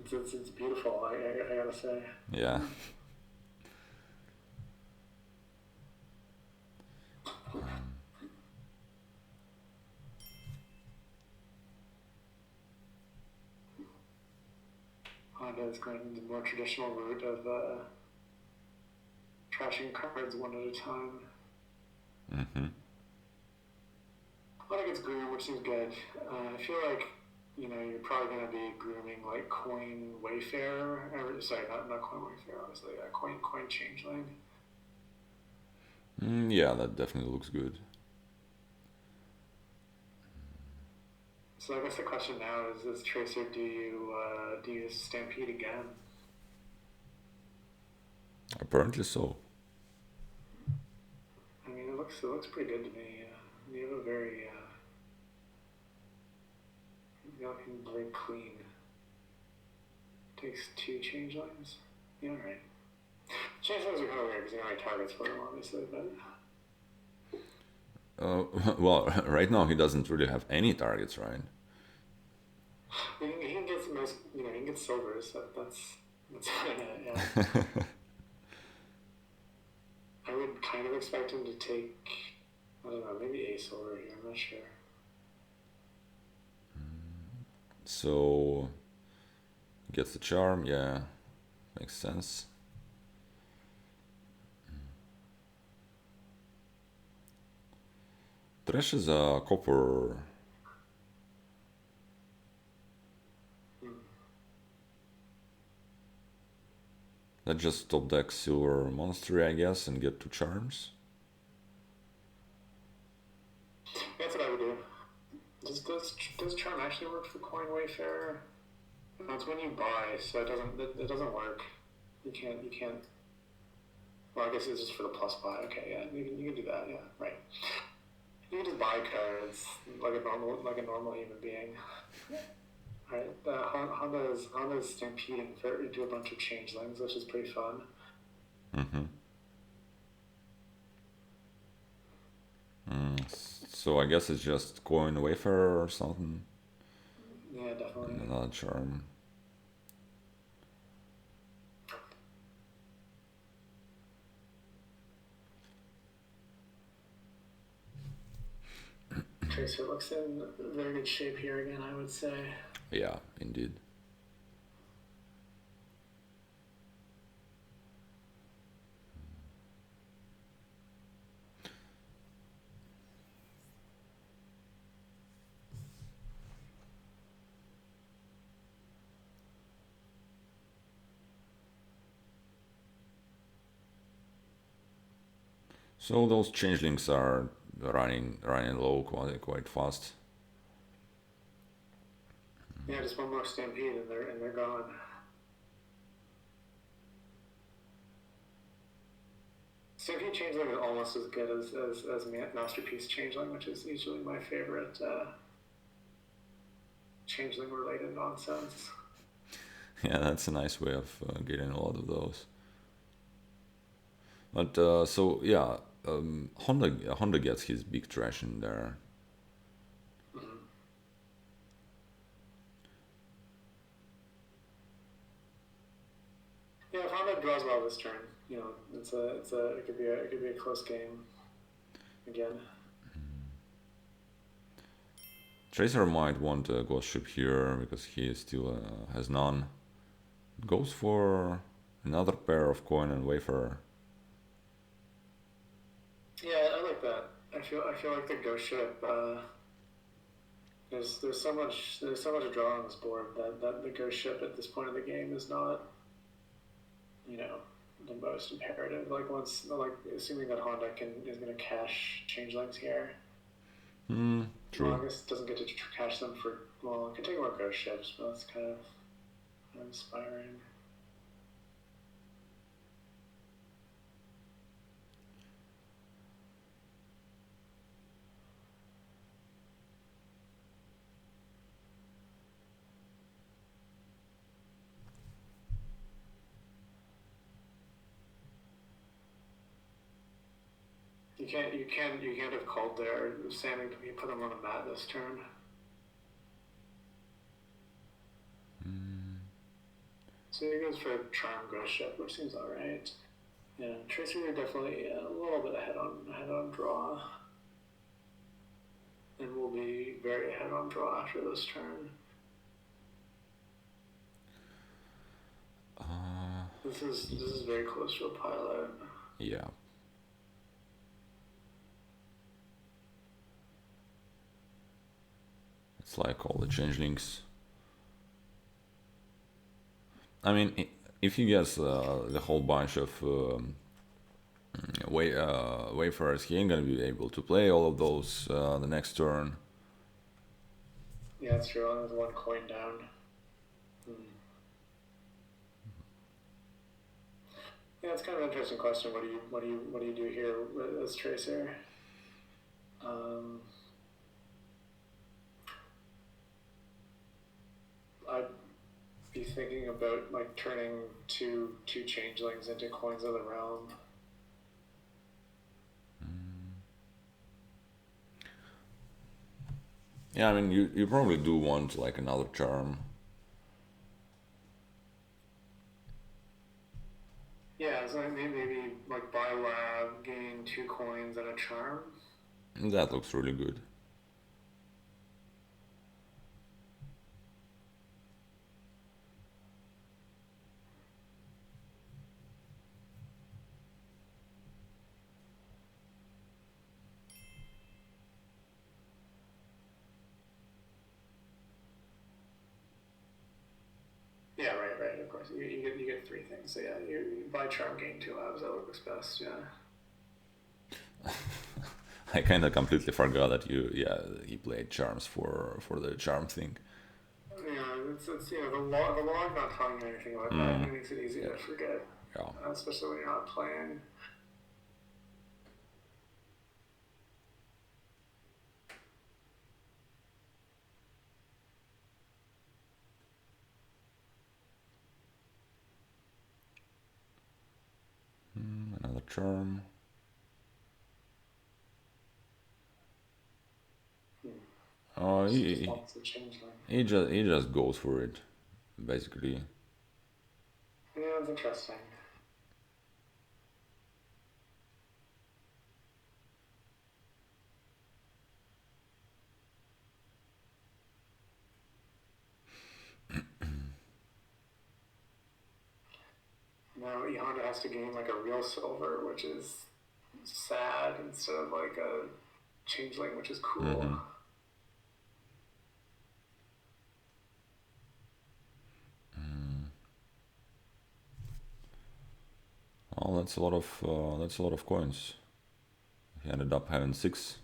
It's beautiful. I gotta say. Yeah. Honda is going the more traditional route of trashing cards one at a time. Mm-hmm. I think it's groom, which seems good. I feel like you're probably going to be grooming like Coin Wayfarer. Sorry, not Coin Wayfarer, obviously. Coin Changeling. Yeah, that definitely looks good. So I guess the question now is Tracer, do you Stampede again? Apparently so. I mean, it looks pretty good to me. You have a very you're looking very clean. Takes 2 changelings. Yeah, right. Changelings are kind of weird because you don't have targets for them, obviously, but. Well, right now he doesn't really have any targets, right? He can get some nice, he can get silvers. That's yeah. I would kind of expect him to take, I don't know, maybe a silver here. I'm not sure. So gets the charm, yeah, makes sense. Trash is a copper. Let's just top deck silver monastery, I guess, and get 2 charms. That's what I would do. Does charm actually work for Coin Wayfarer? No, it's when you buy, so it doesn't work. You can't. Well, I guess it's just for the plus buy. Okay, yeah, you can do that. Yeah, right. You can just buy cards like a normal human being. Right. Honda's stampeding into a bunch of changelings, which is pretty fun. Mm-hmm. So I guess it's just coin wafer or something. Yeah, definitely. And another charm. Tracer looks in very good shape here again, I would say. Yeah, indeed. So those changelings are running low quite fast. Yeah, just one more stampede and they're gone. Stampede Changeling is almost as good as Masterpiece Changeling, which is usually my favorite Changeling related nonsense. Yeah, that's a nice way of getting a lot of those. But so yeah, Honda gets his big trash in there. Yeah, if Honda draws well this turn, you know, it could be a close game again. Tracer might want a ghost ship here because he still has none. Goes for another pair of coin and wafer. Yeah, I like that. I feel like the ghost ship. There's so much draw on this board that the ghost ship at this point of the game is not, you know, the most imperative. Like assuming that Honda is gonna cash changelings here. True. Well, I guess it doesn't get to cash them for, well, it can take more ghost ships, but that's kind of inspiring. You can't have called there. Sammy, you put him on the mat this turn. So he goes for Charm Ghost Ship, which seems alright. Yeah, Tracer, you're definitely a little bit ahead on draw. And we'll be very ahead on draw after this turn. This is very close to a pilot. Yeah. It's like all the changelings. I mean, if he gets the whole bunch of wayfarers, he ain't gonna be able to play all of those the next turn. Yeah, that's true. Only with one coin down. Yeah, it's kind of an interesting question. What do you do here as Tracer? I'd be thinking about like turning two changelings into coins of the realm. Yeah, I mean, you probably do want like another charm. Yeah, so maybe like buy lab, gain 2 coins and a charm. That looks really good. Yeah, right. Of course, you get 3 things. So yeah, you buy charm, gain 2 labs. That looks best. Yeah. I kind of completely forgot that he played charms for the charm thing. Yeah, it's the log not telling you anything about that. It makes it easy to forget. Yeah. Especially when you're not playing. Another charm. Oh, he just goes for it, basically. Yeah, it's interesting. Now E.Honda has to gain like a real silver, which is sad, instead of like a changeling, which is cool. Oh, that's a lot of coins. He ended up having 6.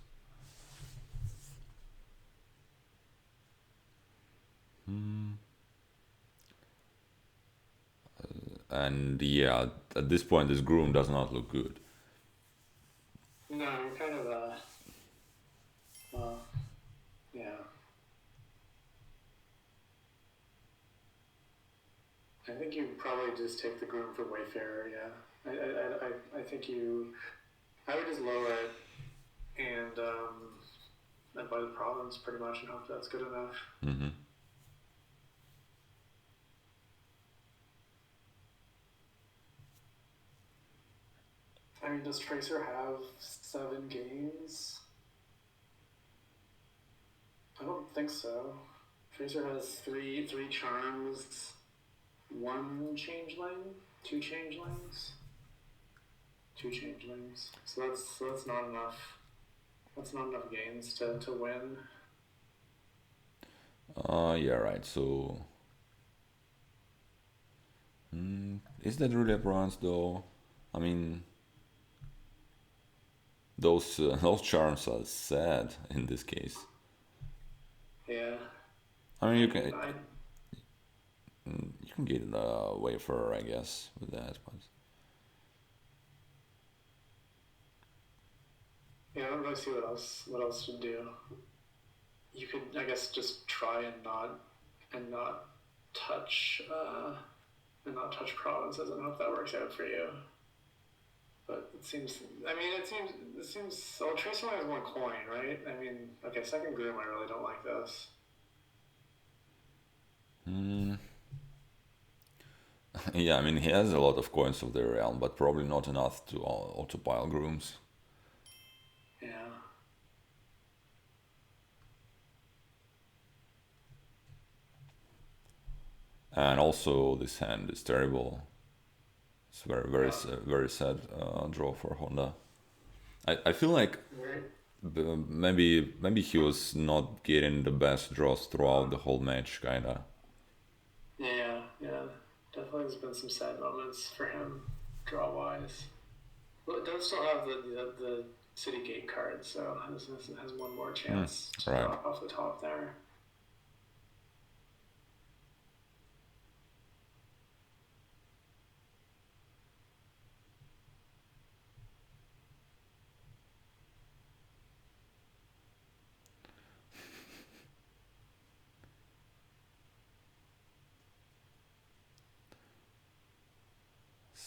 And yeah, at this point, this groom does not look good. No, you're kind of well, yeah. I think you probably just take the groom for Wayfarer. Yeah, I think I would just lower it and buy the province pretty much and hope that's good enough. I mean, does Tracer have 7 games? I don't think so. Tracer has three charms, 1 changeling, 2 changelings, 2 changelings. So that's not enough. That's not enough games to win. Yeah, right. So, is that really a bronze though? I mean, those charms are sad in this case. Yeah. I mean, I mean, I you can get a wafer, I guess, with that, but yeah, I don't really see what else to do. You could, I guess, just try and not touch provinces and hope that works out for you. But it seems, I mean, it seems. Well, Trace only has 1 coin, right? I mean, okay, second groom, I really don't like this. yeah, I mean, he has a lot of coins of the realm, but probably not enough to autopile grooms. Yeah. And also, this hand is terrible. It's very Yeah. very sad draw for Honda. I feel like Right. maybe he was not getting the best draws throughout the whole match, kinda. Yeah. Yeah. Definitely, there's been some sad moments for him, draw wise. Well, it does still have the city gate card, so has 1 more chance to Right. drop off the top there.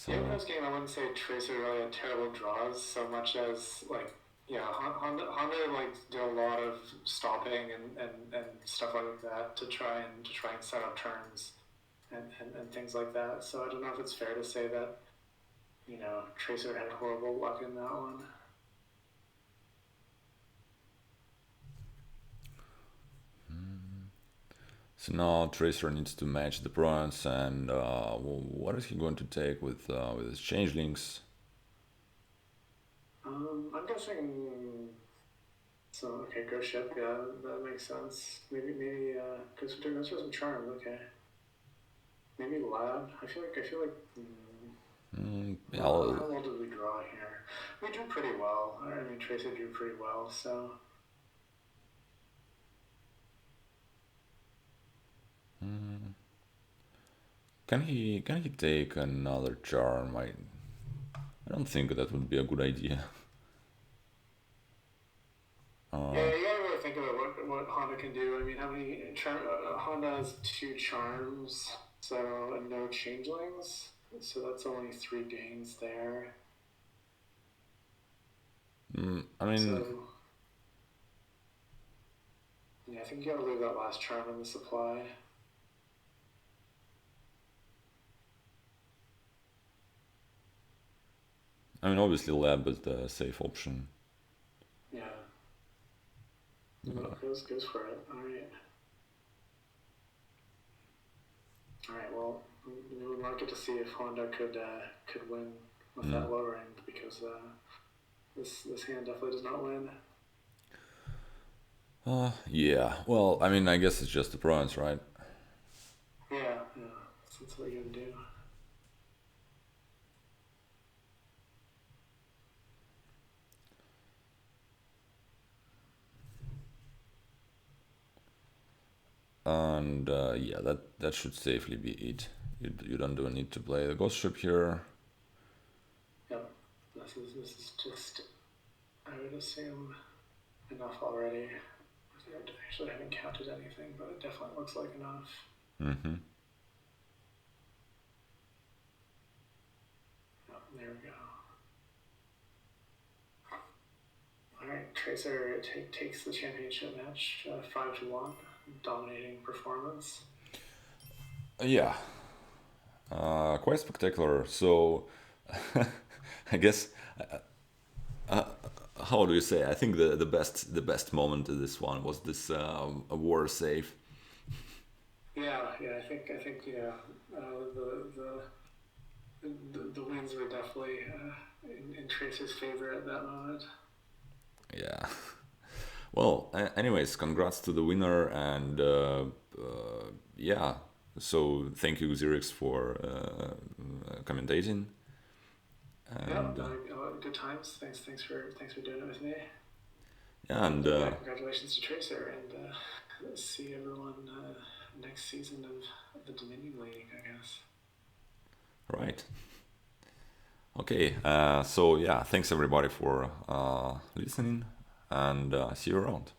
Yeah, in So this game, I wouldn't say Tracer really had terrible draws so much as like, yeah, Honda like did a lot of stopping and stuff like that to try and set up turns and things like that. So I don't know if it's fair to say that Tracer had horrible luck in that one. so now Tracer needs to match the bronze, and what is he going to take with his changelings? I'm guessing. So okay, go ship. Yeah, that makes sense. Maybe goes for some charm. Okay, maybe lab. I feel like. Yeah, How well did we draw here? We drew pretty well. I mean, Tracer drew pretty well, so. can he take another charm? I don't think that would be a good idea. Yeah, you gotta really think about what Honda can do. I mean, how many Honda has 2 charms, so and no changelings, so that's only 3 gains there. I mean, So yeah, I think you gotta leave that last charm in the supply. obviously lab is the safe option. Yeah. No, goes for it. All right. All right. Well, we might get to see if Honda could win with that lower end because this hand definitely does not win. Yeah. Well, I mean, I guess it's just the bronze, right? Yeah. Yeah. That's what you can do. And yeah, that should safely be it. You don't do need to play the ghost ship here. Yep. This is just, I would assume, enough already. I actually haven't counted anything, but it definitely looks like enough. Mm-hmm. Yep, there we go. All right, Tracer takes the championship match 5-1, dominating performance. Yeah. Quite spectacular. So, I guess How do you say? I think the best moment of this one was this a war save. Yeah. I think yeah. The wins were definitely in Tracer's favor at that moment. Yeah. Well, anyways, congrats to the winner, and yeah. So thank you, Xerix, for commentating, Yeah, and good times. Thanks for doing it with me. yeah, and Yeah, congratulations to Tracer, and see everyone next season of the Dominion League, I guess. right. Okay. So yeah, thanks everybody for listening, and see you around.